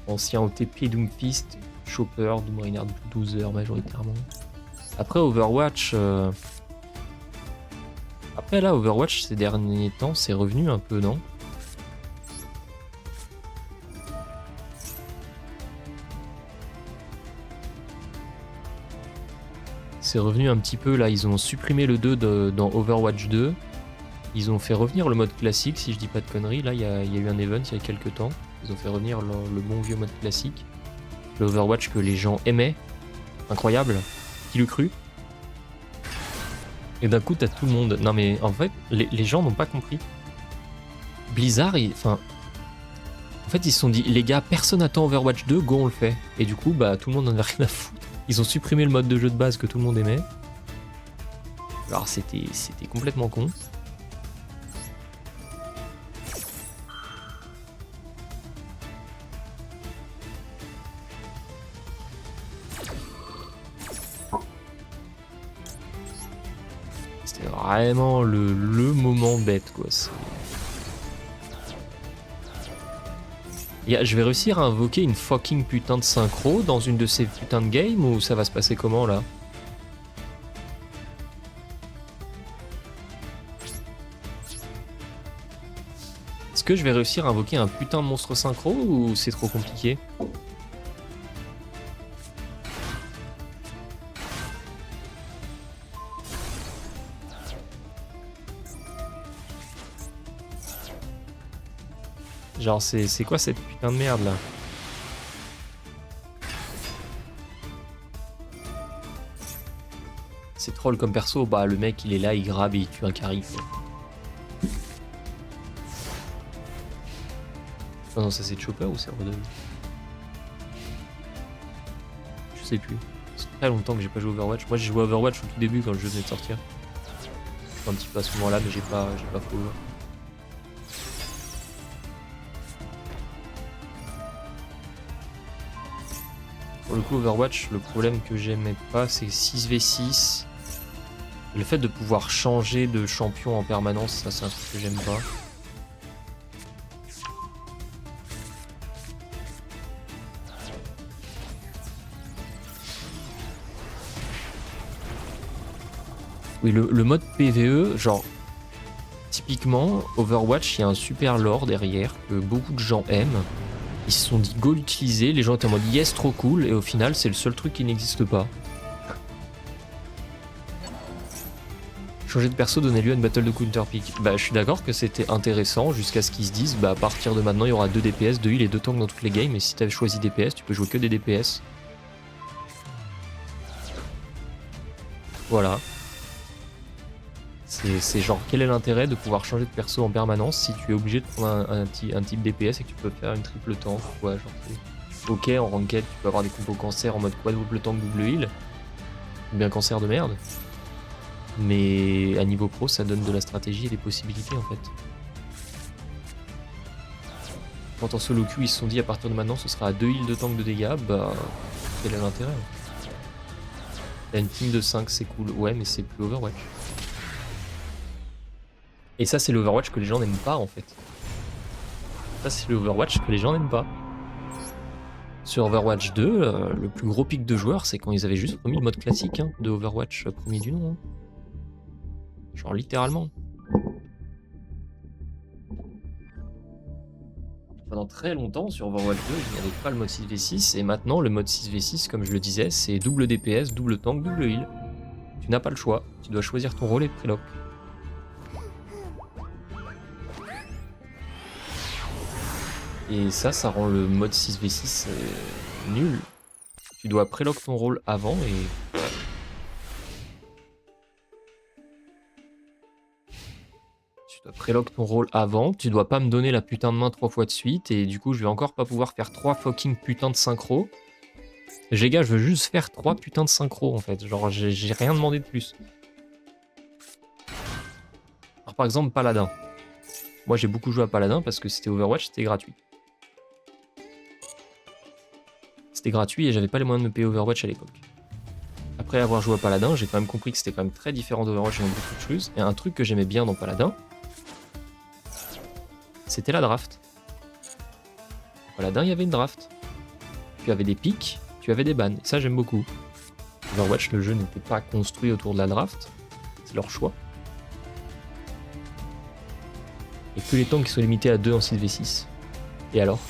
Ancien OTP, Doomfist, Chopper, Doom Reinhardt 12 heures majoritairement. Après Overwatch... Après là, Overwatch ces derniers temps, c'est revenu un peu, non? C'est revenu un petit peu là, ils ont supprimé le 2 dans Overwatch 2. Ils ont fait revenir le mode classique, si je dis pas de conneries. Là, il y a eu un event il y a quelques temps. Ils ont fait revenir le bon vieux mode classique. Le Overwatch que les gens aimaient. Incroyable. Qui le crut? Et d'un coup, t'as tout le monde. Non mais en fait, les gens n'ont pas compris. Blizzard, en fait, ils se sont dit, les gars, personne attend Overwatch 2, go, on le fait. Et du coup, bah, tout le monde en a rien à foutre. Ils ont supprimé le mode de jeu de base que tout le monde aimait. Alors, c'était complètement con. C'était vraiment le moment bête, quoi. Je vais réussir à invoquer une fucking putain de synchro dans une de ces putains de games ou ça va se passer comment là? Est-ce que je vais réussir à invoquer un putain de monstre synchro ou c'est trop compliqué? Genre c'est quoi cette putain de merde là? C'est troll comme perso, bah le mec il est là, il grabe et il tue un carry. Oh non, ça c'est Chopper ou c'est Rodolphe? Je sais plus. C'est très longtemps que j'ai pas joué Overwatch. Moi j'ai joué à Overwatch au tout début quand le jeu venait de sortir. Un petit peu à ce moment là mais j'ai pas follow. Pour le coup, Overwatch, le problème que j'aimais pas, c'est 6v6. Le fait de pouvoir changer de champion en permanence, ça c'est un truc que j'aime pas. Oui, le mode PvE, genre, typiquement, Overwatch, il y a un super lore derrière que beaucoup de gens aiment. Ils se sont dit go l'utiliser, les gens étaient en mode yes trop cool et au final c'est le seul truc qui n'existe pas. Changer de perso donnait lieu à une battle de counter pick. Bah je suis d'accord que c'était intéressant jusqu'à ce qu'ils se disent bah à partir de maintenant il y aura 2 DPS, 2 heal et 2 tanks dans toutes les games et si t'avais choisi DPS tu peux jouer que des DPS. Voilà. C'est genre quel est l'intérêt de pouvoir changer de perso en permanence si tu es obligé de prendre un type DPS et que tu peux faire une triple tank ou quoi genre ok en ranked tu peux avoir des combos cancer en mode quadruple tank double heal ou bien cancer de merde mais à niveau pro ça donne de la stratégie et des possibilités en fait. Quand en solo queue ils se sont dit à partir de maintenant ce sera à 2 heals de tank de dégâts, bah quel est l'intérêt? T'as une team de 5 c'est cool, ouais mais c'est plus Overwatch. Et ça, c'est l'Overwatch que les gens n'aiment pas, en fait. Ça, c'est l'Overwatch que les gens n'aiment pas. Sur Overwatch 2, le plus gros pic de joueurs, c'est quand ils avaient juste remis le mode classique hein, de Overwatch premier du nom. Hein. Genre littéralement. Pendant très longtemps, sur Overwatch 2, il n'y avait pas le mode 6v6, et maintenant, le mode 6v6, comme je le disais, c'est double DPS, double tank, double heal. Tu n'as pas le choix, tu dois choisir ton rôle et préloc. Et ça rend le mode 6v6 nul. Tu dois préloc ton rôle avant et... Tu dois préloc ton rôle avant, tu dois pas me donner la putain de main 3 fois de suite, et du coup je vais encore pas pouvoir faire 3 fucking putains de synchro. Les gars, je veux juste faire 3 putains de synchro en fait, genre j'ai rien demandé de plus. Alors par exemple Paladin. Moi j'ai beaucoup joué à Paladin parce que c'était Overwatch, c'était gratuit. C'était gratuit et j'avais pas les moyens de me payer Overwatch à l'époque. Après avoir joué à Paladin, j'ai quand même compris que c'était quand même très différent d'Overwatch dans beaucoup de choses. Et un truc que j'aimais bien dans Paladin, c'était la draft. Paladin, il y avait une draft. Tu avais des pics, tu avais des bans. Et ça, j'aime beaucoup. Overwatch, le jeu n'était pas construit autour de la draft. C'est leur choix. Et que les tanks qui sont limités à 2 en 6v6. Et alors ?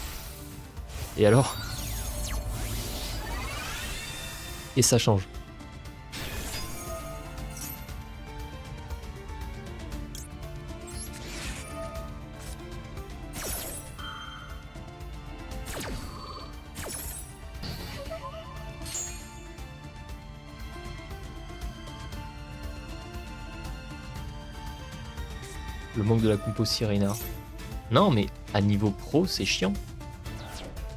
Et alors ? Et ça change. Le manque de la compo Sirena. Non, mais à niveau pro, c'est chiant.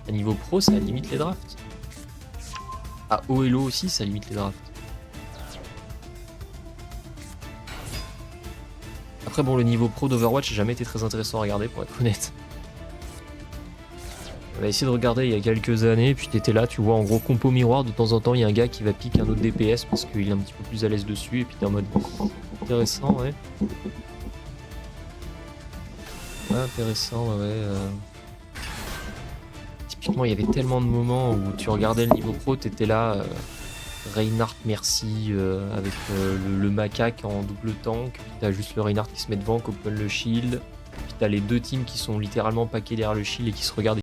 À niveau pro, ça limite les drafts. À haut et low aussi, ça limite les drafts. Après, bon, le niveau pro d'Overwatch n'a jamais été très intéressant à regarder, pour être honnête. On a essayé de regarder il y a quelques années, puis t'étais là, tu vois en gros compo miroir, de temps en temps il y a un gars qui va piquer un autre DPS parce qu'il est un petit peu plus à l'aise dessus, et puis t'es en mode intéressant, ouais. Intéressant, ouais. Typiquement, il y avait tellement de moments où tu regardais le niveau pro, t'étais là, Reinhardt merci, avec le macaque en double tank, puis t'as juste le Reinhardt qui se met devant, qui open le shield, puis t'as les deux teams qui sont littéralement paqués derrière le shield et qui se regardent.